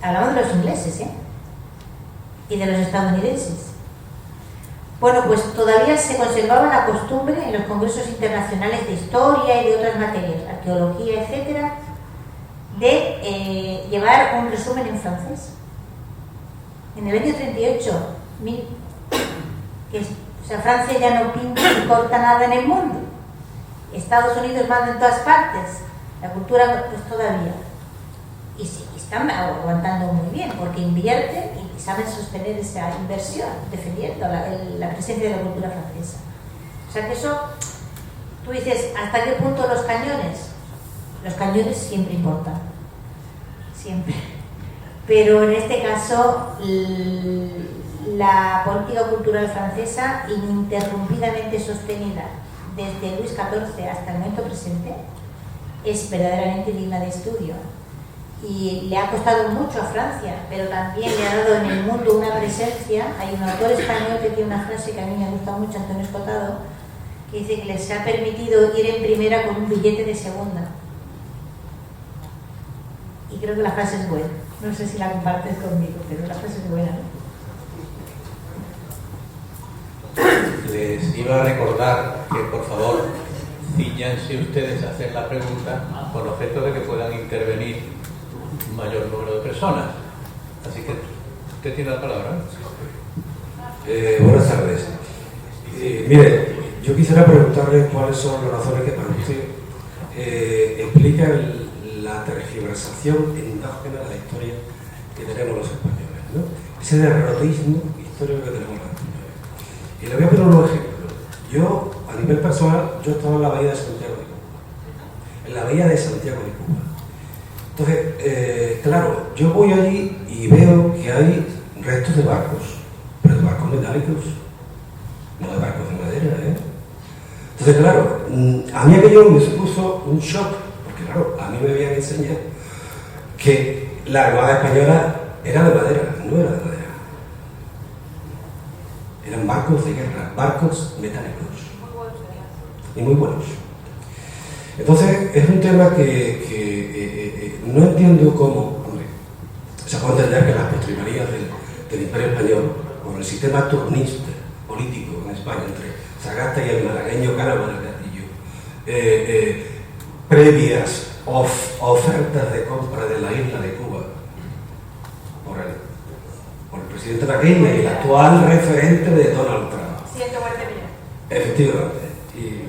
[SPEAKER 3] hablamos de los ingleses, y de los estadounidenses. Bueno, pues todavía se conservaba la costumbre en los congresos internacionales de historia y de otras materias, arqueología, etcétera, de llevar un resumen en francés. En el año 38, o sea, Francia ya no pinta ni corta nada en el mundo. Estados Unidos manda en todas partes, la cultura pues todavía. Y sí, están aguantando muy bien, porque invierten y saben sostener esa inversión, defendiendo la presencia de la cultura francesa. O sea que eso, tú dices, ¿hasta qué punto los cañones? Los cañones siempre importan, siempre. Pero en este caso, la política cultural francesa, ininterrumpidamente sostenida desde Luis XIV hasta el momento presente, es verdaderamente digna de estudio. Y le ha costado mucho a Francia, pero también le ha dado en el mundo una presencia. Hay un autor español que tiene una frase que a mí me gusta mucho, Antonio Escotado, que dice que les ha permitido ir en primera con un billete de segunda. Y creo que la frase es buena. No sé si la compartes conmigo, pero la frase es buena, ¿no?
[SPEAKER 4] Les iba a recordar que, por favor, cíñanse ustedes a hacer la pregunta con objeto de que puedan intervenir un mayor número de personas. Así que, ¿usted tiene la palabra?
[SPEAKER 11] Buenas tardes. Mire, yo quisiera preguntarle cuáles son las razones que para usted explican la tergiversación endógena de la historia que tenemos los españoles, ¿no? Ese derrotismo histórico que tenemos los españoles. Y le voy a poner un ejemplo. Yo, a nivel personal, yo estaba en la bahía de Santiago de Cuba. En la bahía de Santiago de Cuba. Entonces, claro, yo voy allí y veo que hay restos de barcos, pero de barcos metálicos, no de barcos de madera, ¿eh? Entonces, claro, a mí aquello me supuso un shock, porque claro, a mí me habían enseñado que la Armada Española era de madera, no era de madera. Eran barcos de guerra, barcos metálicos. Y muy buenos. Entonces, es un tema que no entiendo cómo, hombre, se puede entender que las postrimerías del Imperio Español, con el sistema turnista político en España, entre Sagasta y el malagueño Cánovas del Castillo, previas ofertas de compra de la isla de Cuba por el presidente McKinley, el actual referente de Donald Trump.
[SPEAKER 6] 140 millones.
[SPEAKER 11] Efectivamente. Y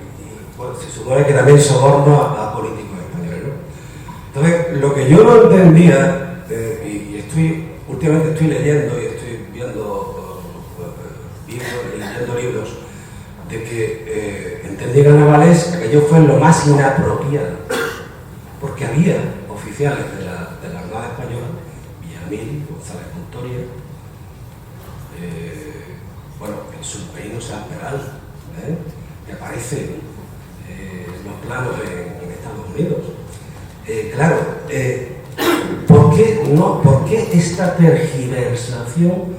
[SPEAKER 11] bueno, se supone que también soborno a políticos españoles, ¿no? Entonces, lo que yo no entendía, últimamente estoy leyendo y estoy viendo libros, de que entendí a Navalés que aquello fue lo más inapropiado, porque había oficiales de la Armada Española, Villamil, González Montoria, bueno, el submarino San Peral, que aparece en los planos en Estados Unidos. Claro, ¿por qué esta tergiversación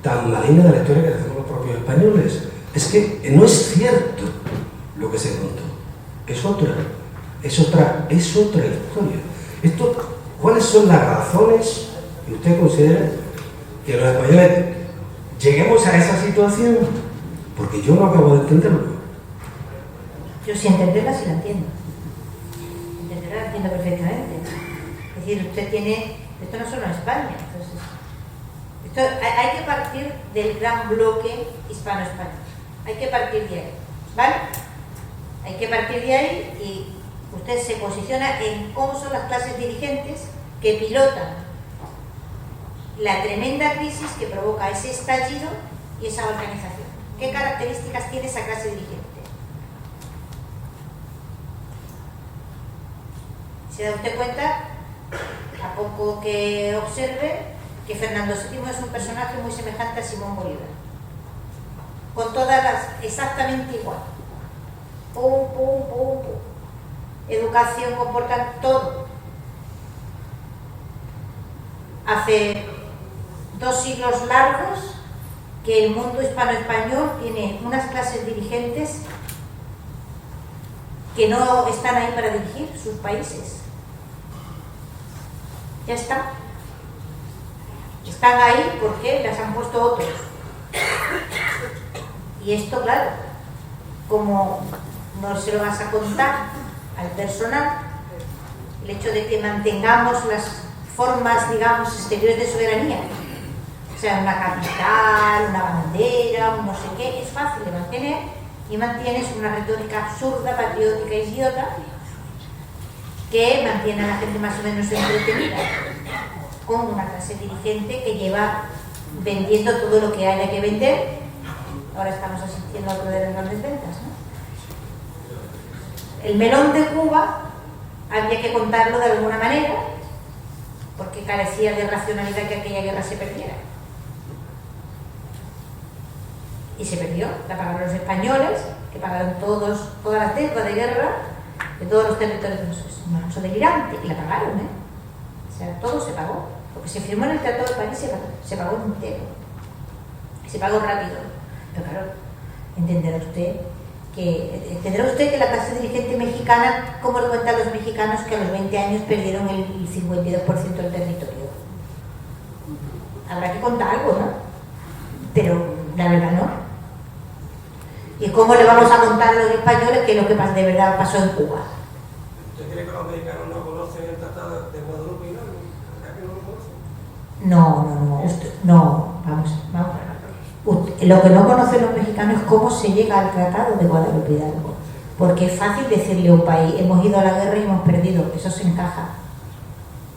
[SPEAKER 11] tan maligna de la historia que hacemos los propios españoles? Es que no es cierto lo que se contó, es otra historia. ¿Cuáles son las razones que usted considera que los españoles lleguemos a esa situación? Porque yo no acabo de entenderlo.
[SPEAKER 3] Yo sí entenderla, sí la entiendo. Entenderla, la entiendo perfectamente. Es decir, usted tiene... Esto no solo en España. Entonces, hay que partir del gran bloque hispano-español. Hay que partir de ahí, ¿vale?
[SPEAKER 6] Hay que partir de ahí y usted se posiciona en cómo son las clases dirigentes que pilotan la tremenda crisis que provoca ese estallido y esa organización. ¿Qué características tiene esa clase dirigente? ¿Se da usted cuenta, a poco que observe, que Fernando VII es un personaje muy semejante a Simón Bolívar? Con todas las, exactamente igual. Pum, pum, pum, pum. Educación, comporta todo. Hace 2 siglos largos que el mundo hispano-español tiene unas clases dirigentes que no están ahí para dirigir sus países. Ya está. Están ahí porque las han puesto otros. Y esto, claro, como no se lo vas a contar al personal, el hecho de que mantengamos las formas, digamos, exteriores de soberanía, o sea, una capital, una bandera, un no sé qué, es fácil de mantener, y mantienes una retórica absurda, patriótica, idiota, que mantiene a la gente más o menos entretenida, con una clase dirigente que lleva vendiendo todo lo que haya que vender. Ahora estamos asistiendo a otro de las grandes ventas, ¿no? El melón de Cuba había que contarlo de alguna manera, porque carecía de racionalidad que aquella guerra se perdiera. Y se perdió, la pagaron los españoles, que pagaron todas las deudas de guerra de todos los territorios de nosotros. Una cosa delirante, y la pagaron, ¿eh? O sea, todo se pagó. Porque se firmó en el Tratado de París, se pagó entero. Se pagó rápido. Pero claro, entenderá usted que la clase dirigente mexicana, como lo cuentan los mexicanos, que a los 20 años perdieron el 52% del territorio. Habrá que contar algo, ¿no? Pero la verdad no. ¿Y cómo le vamos a contar a los españoles que lo que de verdad pasó en Cuba?
[SPEAKER 11] ¿Usted cree que los mexicanos no conocen el Tratado de Guadalupe y no? ¿Verdad que no lo conocen? No, vamos. Lo que no conocen los mexicanos es cómo se llega al Tratado de Guadalupe Hidalgo. Porque es fácil decirle a un país, hemos ido a la guerra y hemos perdido, eso se encaja.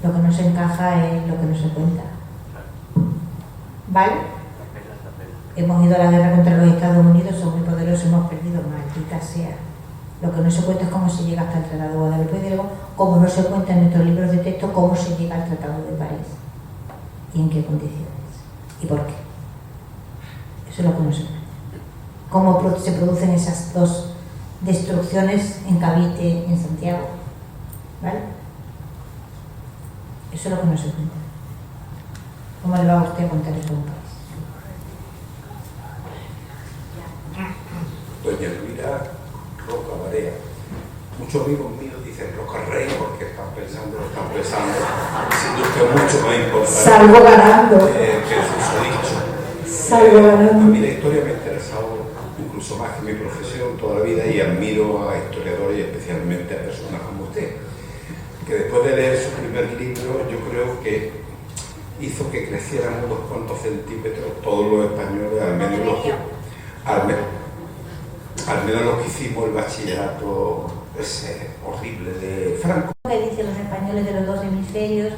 [SPEAKER 11] Lo que no se encaja es lo que no se cuenta. ¿Vale? Hemos ido a la guerra contra los Estados Unidos, son muy poderosos, hemos perdido, maldita sea. Lo que no se cuenta es cómo se llega hasta el Tratado de Guadalupe Hidalgo, como no se cuenta en nuestros libros de texto cómo se llega al Tratado de París y en qué condiciones y por qué. Eso es lo que no se cuenta. Cómo se producen esas dos destrucciones en Cavite, en Santiago. ¿Vale? Eso es lo que no se cuenta. ¿Cómo le va a usted a contar eso a un país?
[SPEAKER 12] Doña Elvira Roca Barea. Muchos amigos míos dicen Roca Rey porque están pensando, siendo usted mucho más importante.
[SPEAKER 3] Salgo ganando.
[SPEAKER 12] Que su dicho.
[SPEAKER 3] Salgo ganando.
[SPEAKER 12] A mí la historia me ha interesado incluso más que mi profesión toda la vida y admiro a historiadores y especialmente a personas como usted, que después de leer su primer libro yo creo que hizo que crecieran unos cuantos centímetros todos los españoles, al menos los que hicimos el bachillerato ese horrible de Franco.
[SPEAKER 6] Lo que dicen los españoles de los dos hemisferios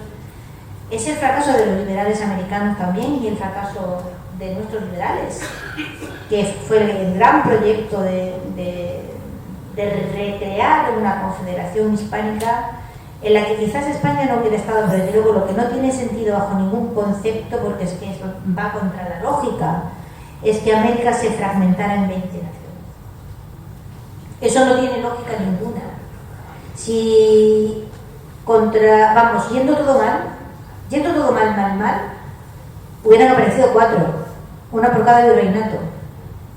[SPEAKER 6] es el fracaso de los liberales americanos también y el fracaso de nuestros liberales, que fue el gran proyecto de recrear una confederación hispánica en la que quizás España no hubiera estado, pero desde luego lo que no tiene sentido bajo ningún concepto, porque es que eso va contra la lógica, es que América se fragmentara en 20 naciones. Eso no tiene lógica ninguna. Si yendo todo mal, hubieran aparecido 4, una por cada virreinato,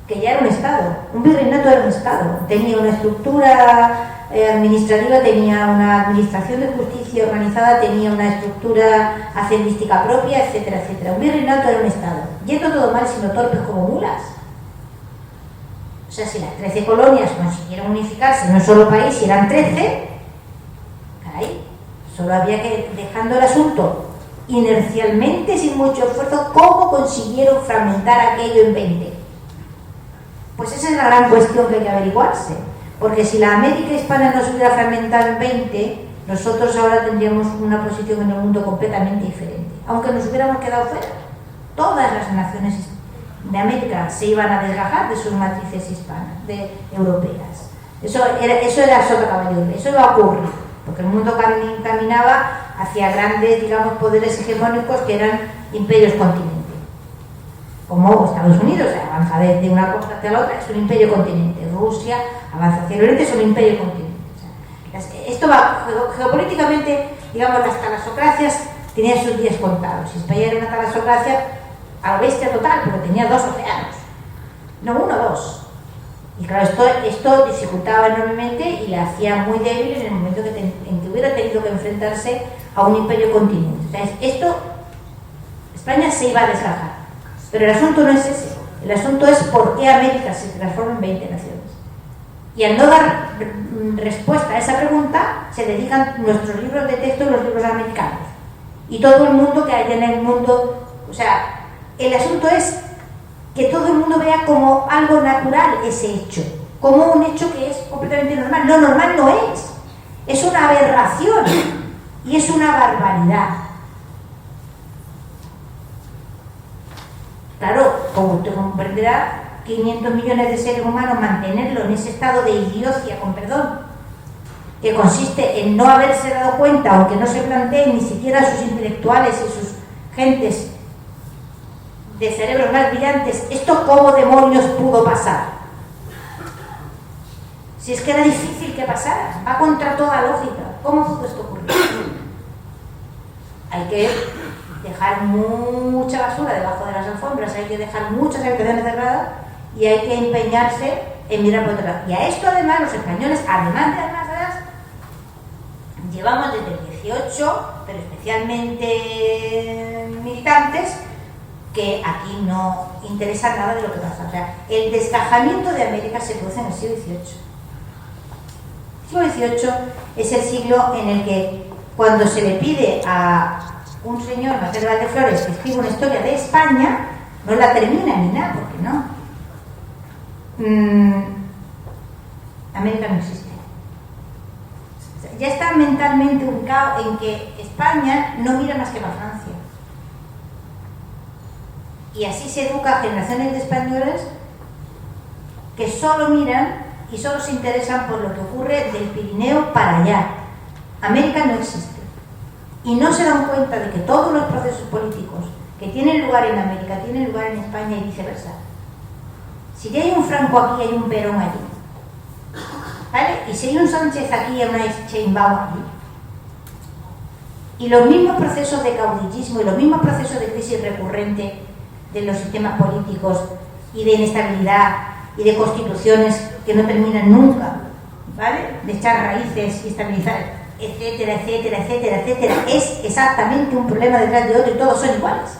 [SPEAKER 6] que ya era un estado. Un virreinato era un estado, tenía una estructura administrativa, tenía una administración de justicia organizada, tenía una estructura hacendística propia, etcétera, etcétera. Un virreinato era un estado. Yendo todo mal, sino torpes como mulas. O sea, si las 13 colonias consiguieron unificarse en un solo país y eran 13, caray, solo había que, dejando el asunto inercialmente, sin mucho esfuerzo, ¿cómo consiguieron fragmentar aquello en 20? Pues esa es la gran cuestión que hay que averiguarse. Porque si la América hispana no se hubiera fragmentado en 20, nosotros ahora tendríamos una posición en el mundo completamente diferente. Aunque nos hubiéramos quedado fuera, todas las naciones de América se iban a desgajar de sus matrices hispanas, europeas. Eso era sota caballo, eso iba a ocurrir, porque el mundo caminaba hacia grandes, digamos, poderes hegemónicos que eran imperios continentes. Como Estados Unidos, avanza de una costa hacia la otra, es un imperio continente. Rusia avanza hacia el oriente, es un imperio continente. Esto va geopolíticamente, digamos, las talasocracias tenían sus días contados. Si España era una talasocracia a la bestia total, porque tenía 2 océanos, no 1, 2. Y claro, esto dificultaba enormemente y la hacía muy débil en el momento en que hubiera tenido que enfrentarse a un imperio continente. O sea, España se iba a desgajar. Pero el asunto no es ese. El asunto es por qué América se transforma en 20 naciones. Y al no dar respuesta a esa pregunta, se dedican nuestros libros de texto y los libros americanos. Y todo el mundo que haya en el mundo... O sea, el asunto es que todo el mundo vea como algo natural ese hecho, como un hecho que es completamente normal. No, normal no es. Es una aberración y es una barbaridad. Claro, como usted comprenderá, 500 millones de seres humanos, mantenerlo en ese estado de idiocia, con perdón, que consiste en no haberse dado cuenta, aunque no se planteen ni siquiera sus intelectuales y sus gentes de cerebros más brillantes, ¿esto cómo demonios pudo pasar? Si es que era difícil que pasara, va contra toda lógica. ¿Cómo pudo esto ocurrir? Hay que dejar mucha basura debajo de las alfombras, hay que dejar muchas habitaciones cerradas y hay que empeñarse en mirar por otro lado. Y a esto además los españoles, además de las masas, llevamos desde el 18, pero especialmente militantes, que aquí no interesa nada de lo que pasa. O sea, el desgajamiento de América se produce en el siglo XVIII. El siglo XVIII es el siglo en el que, cuando se le pide a un señor, Marcelo Valdeflores, que escribe una historia de España, no la termina ni nada, porque no. América no existe. O sea, ya está mentalmente ubicado en que España no mira más que para Francia. Y así se educa a generaciones de españoles que solo miran y solo se interesan por lo que ocurre del Pirineo para allá. América no existe. Y no se dan cuenta de que todos los procesos políticos que tienen lugar en América tienen lugar en España y viceversa. Si ya hay un Franco aquí, hay un Perón allí. ¿Vale? Y si hay un Sánchez aquí, hay una Sheinbaum allí. Y los mismos procesos de caudillismo y los mismos procesos de crisis recurrente de los sistemas políticos y de inestabilidad y de constituciones que no terminan nunca, ¿vale? De echar raíces y estabilizar, etcétera, etcétera, etcétera, etcétera, es exactamente un problema detrás de otro y todos son iguales.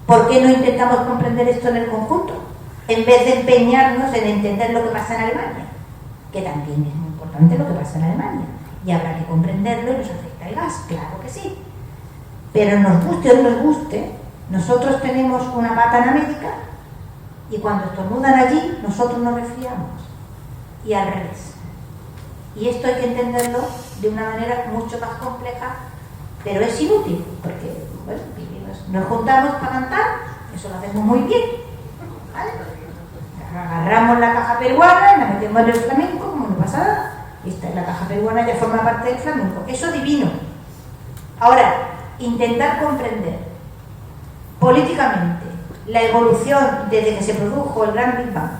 [SPEAKER 6] ¿Por qué no intentamos comprender esto en el conjunto? En vez de empeñarnos en entender lo que pasa en Alemania, que también es muy importante lo que pasa en Alemania, y habrá que comprenderlo y nos afecta el gas, claro que sí. Pero nos guste o no nos guste, nosotros tenemos una pata en América y cuando estornudan allí, nosotros nos resfriamos. Y al revés. Y esto hay que entenderlo de una manera mucho más compleja, pero es inútil, porque bueno, nos juntamos para cantar, eso lo hacemos muy bien, ¿vale? Agarramos la caja peruana y la metemos en el flamenco, como no pasa nada. La caja peruana ya forma parte del flamenco, eso es divino. Ahora, intentar comprender políticamente la evolución desde que se produjo el gran Big Bang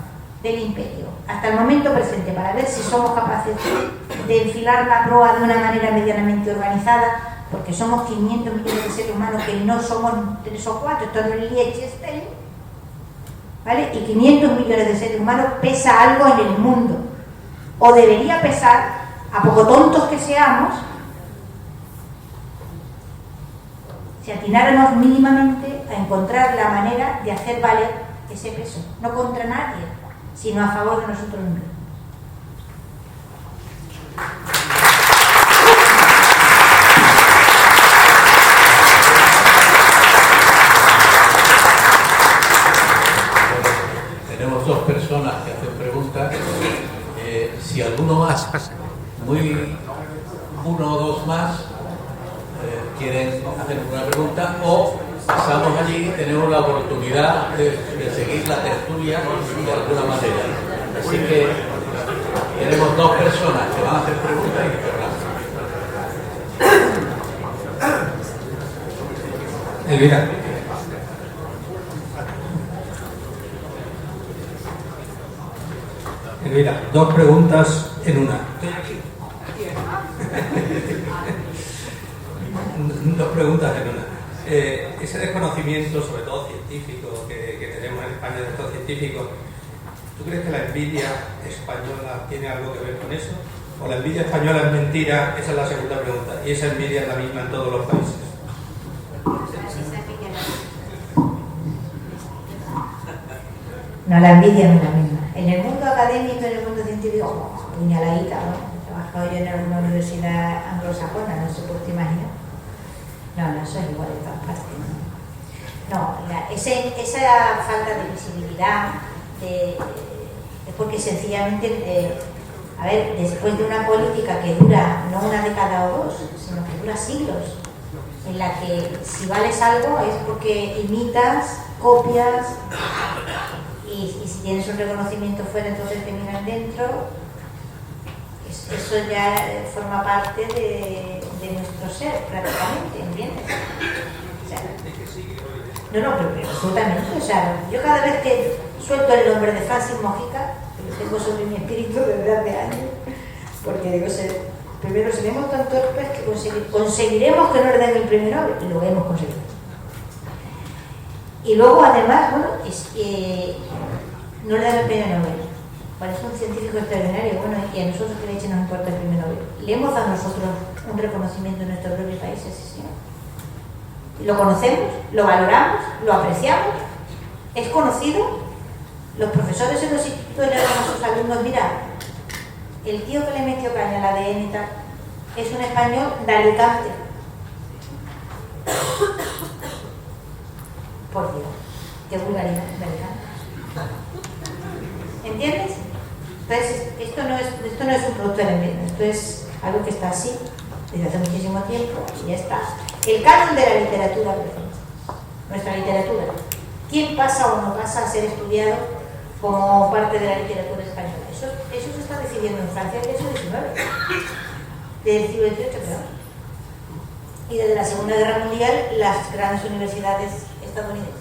[SPEAKER 6] del imperio hasta el momento presente, para ver si somos capaces de enfilar la proa de una manera medianamente organizada, porque somos 500 millones de seres humanos que no somos 3 o 4, esto no es Liechtenstein, ¿vale? Y 500 millones de seres humanos pesa algo en el mundo, o debería pesar, a poco tontos que seamos, si atináramos mínimamente a encontrar la manera de hacer valer ese peso, no contra nadie, sino a favor de nosotros mismos.
[SPEAKER 4] Tenemos 2 personas que hacen preguntas. Si si alguno más, uno o dos más, quieren hacer una pregunta, o pasamos allí y tenemos la oportunidad de seguir la tertulia de alguna manera. Así que tenemos dos personas que van a hacer preguntas y cerramos.
[SPEAKER 1] Elvira. Elvira, dos preguntas en una. Dos preguntas en una. Ese desconocimiento, sobre todo científico, que tenemos en España de estos científicos, ¿tú crees que la envidia española tiene algo que ver con eso? ¿O la envidia española es mentira? Esa es la segunda pregunta. ¿Y esa envidia es la misma en todos los países?
[SPEAKER 6] No, la envidia no es la misma. En el mundo académico, en el mundo científico, puñaladita, ¿no? He trabajado yo en alguna universidad anglosajona, no sé por qué imagino. No, eso es igual en todas partes. No, esa falta de visibilidad es porque sencillamente, a ver, después de una política que dura no una década o dos, sino que dura siglos, en la que si vales algo es porque imitas, copias, y si tienes un reconocimiento fuera, entonces te miran dentro. Eso ya forma parte de nuestro ser, prácticamente, ¿entiendes? O sea, no, pero absolutamente. O sea, yo cada vez que suelto el nombre de Francis Mojica, que lo tengo sobre mi espíritu desde hace años, porque digo, primero seremos tan torpes que conseguiremos que nos den el premio Nobel, y lo hemos conseguido. Y luego, además, bueno, no le dan el premio Nobel. Parece un científico extraordinario, bueno, y a nosotros que leche nos importa el premio Nobel. Le hemos dado a nosotros un reconocimiento en nuestro propio país, sí, señor. Lo conocemos, lo valoramos, lo apreciamos, es conocido. Los profesores en los institutos le dan a sus alumnos, mira, el tío que le metió caña al ADN y tal, es un español de Alicante. Por Dios, qué vulgaridad de Alicante. ¿Entiendes? Entonces, esto no es un producto del invierno, esto es algo que está así desde hace muchísimo tiempo y ya está. El canon de la literatura, por ejemplo, nuestra literatura, ¿quién pasa o no pasa a ser estudiado como parte de la literatura española? Eso se está decidiendo en Francia desde el siglo XIX, desde el siglo XVIII, perdón. Y desde la Segunda Guerra Mundial, las grandes universidades estadounidenses.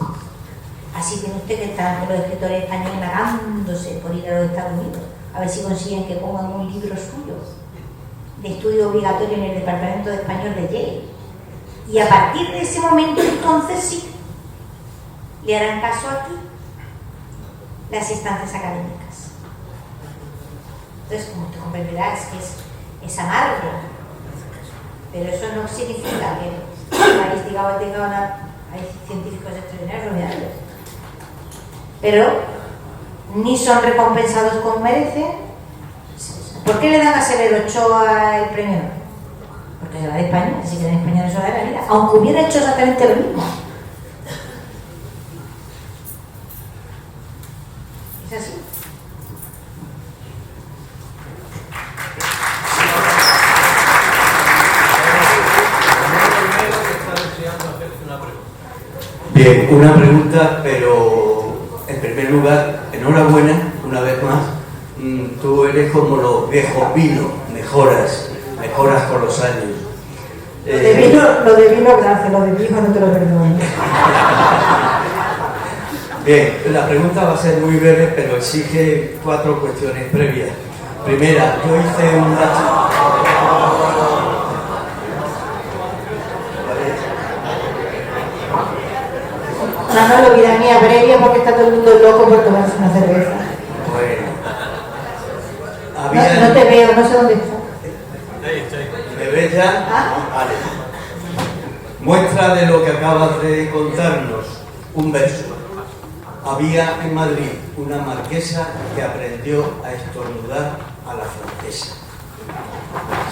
[SPEAKER 6] Así tiene usted que están los escritores españoles nagándose por ir a los Estados Unidos, a ver si consiguen que pongan un libro suyo de estudio obligatorio en el Departamento de Español de Yale. Y a partir de ese momento, entonces sí, le harán caso aquí las instancias académicas. Entonces, como usted comprenderá, es que es amargo, pero eso no significa que el país, digamos, hay científicos extraordinarios, novedades. Pero ni son recompensados como merecen. ¿Por qué le dan a Severo Ochoa el premio? Porque se va de España, así que en España no se va de la vida, aunque hubiera hecho exactamente lo mismo. Es así.
[SPEAKER 13] Bien, una pregunta, pero en primer lugar, enhorabuena, una vez más. Tú eres como los viejos vinos, mejoras con los años.
[SPEAKER 6] Lo de vino, gracias, lo de viejo no te lo perdono.
[SPEAKER 13] Bien, la pregunta va a ser muy breve, pero exige 4 cuestiones previas. Primera, yo hice un dato.
[SPEAKER 6] Manolo, vida mía, previa porque está todo el mundo loco por tomarse una cerveza.
[SPEAKER 13] Bueno.
[SPEAKER 6] No te veo, no sé dónde está.
[SPEAKER 13] ¿Me ves ya? Vale. Muestra de lo que acabas de contarnos, un verso. Había en Madrid una marquesa que aprendió a estornudar a la francesa.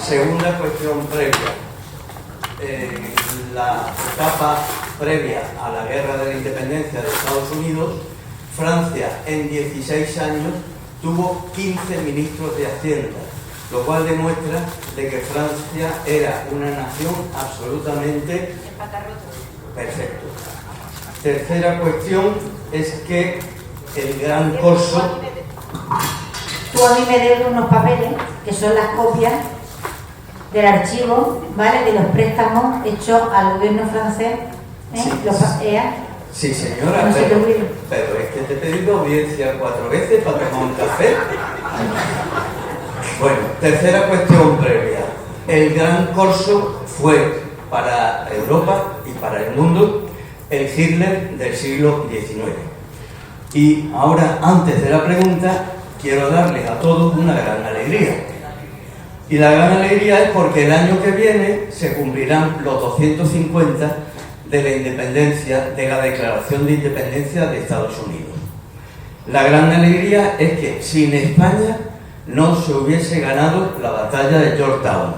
[SPEAKER 13] Segunda cuestión previa. En la etapa previa a la guerra de la independencia de Estados Unidos, Francia en 16 años tuvo 15 ministros de Hacienda, lo cual demuestra de que Francia era una nación absolutamente perfecta. Tercera cuestión es que el gran corso...
[SPEAKER 6] Tú a mí me debes unos papeles que son las copias del archivo, ¿vale?, de los préstamos hechos al gobierno francés.
[SPEAKER 13] Sí, sí, señora,
[SPEAKER 6] no
[SPEAKER 13] pero es que te he pedido audiencia 4 veces para tomar un café. Bueno, tercera cuestión previa. El gran corso fue para Europa y para el mundo el Hitler del siglo XIX. Y ahora, antes de la pregunta, quiero darles a todos una gran alegría. Y la gran alegría es porque el año que viene se cumplirán los 250 de la independencia, de la Declaración de Independencia de Estados Unidos. La gran alegría es que sin España no se hubiese ganado la batalla de Yorktown.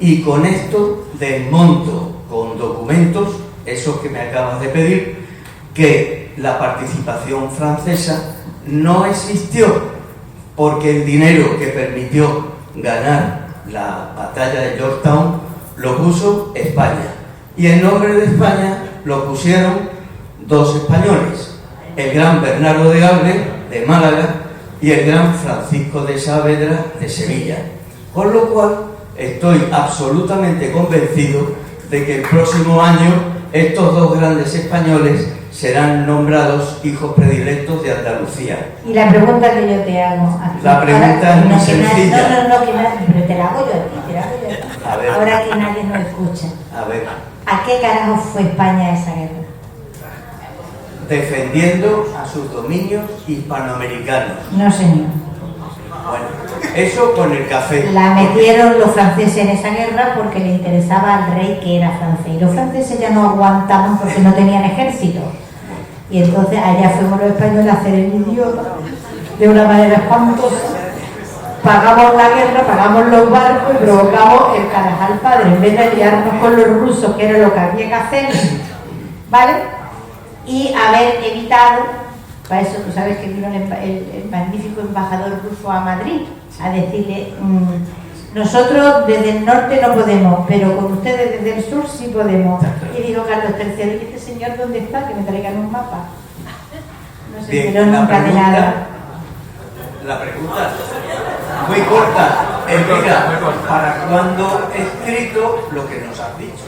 [SPEAKER 13] Y con esto desmonto con documentos, esos que me acabas de pedir, que la participación francesa no existió, porque el dinero que permitió ganar la batalla de Yorktown lo puso España. Y en nombre de España lo pusieron 2 españoles, el gran Bernardo de Galvez, de Málaga, y el gran Francisco de Saavedra, de Sevilla. Con lo cual, estoy absolutamente convencido de que el próximo año estos 2 grandes españoles serán nombrados hijos predilectos de Andalucía.
[SPEAKER 6] Y la pregunta que yo te hago aquí,
[SPEAKER 13] la pregunta es muy
[SPEAKER 6] sencilla. Pero te la hago yo a ti,
[SPEAKER 13] A ver.
[SPEAKER 6] Ahora que nadie nos escucha.
[SPEAKER 13] A ver.
[SPEAKER 6] ¿A qué carajo fue España esa guerra?
[SPEAKER 13] Defendiendo a sus dominios hispanoamericanos.
[SPEAKER 6] No, señor.
[SPEAKER 13] Bueno, eso con el café.
[SPEAKER 6] La metieron los franceses en esa guerra porque le interesaba al rey que era francés. Y los franceses ya no aguantaban porque no tenían ejército. Y entonces allá fuimos los españoles a hacer el idiota de una manera espantosa. Pagamos la guerra, pagamos los barcos y provocamos el Carajal Padre. En vez de liarnos con los rusos, que era lo que había que hacer, ¿vale? Y haber evitado, para eso tú sabes que vino el magnífico embajador ruso a Madrid a decirle, nosotros desde el norte no podemos, pero con ustedes desde el sur sí podemos. Y dijo Carlos III, ¿y este señor dónde está? Que me traigan un mapa. No se enteró nunca de nada.
[SPEAKER 13] La pregunta, muy corta, Elvira, ¿para cuándo he escrito lo que nos has dicho?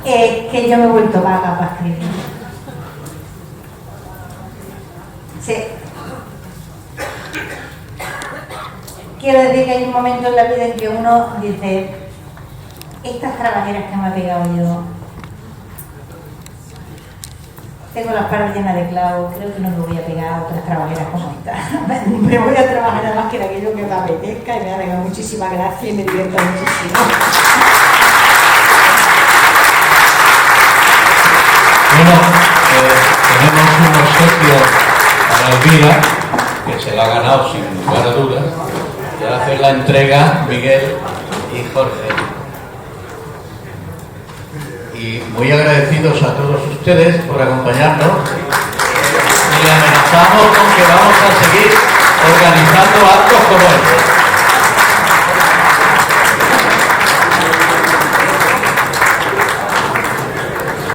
[SPEAKER 6] Que yo me he vuelto vaga para escribir. Sí. Quiero decir que hay un momento en la vida en que uno dice, estas trabajeras que me he pegado yo, tengo las paredes llenas de clavos, creo que no me voy a pegar a otras trabajeras como esta. Me voy a trabajar nada más que en aquello que me apetezca y me ha dado muchísima gracia y me divierto muchísimo.
[SPEAKER 4] Bueno, tenemos un obsequio para Elvira, que se la ha ganado sin lugar a dudas, y ahora hacer la entrega Miguel y Jorge. Y muy agradecidos a todos ustedes por acompañarnos.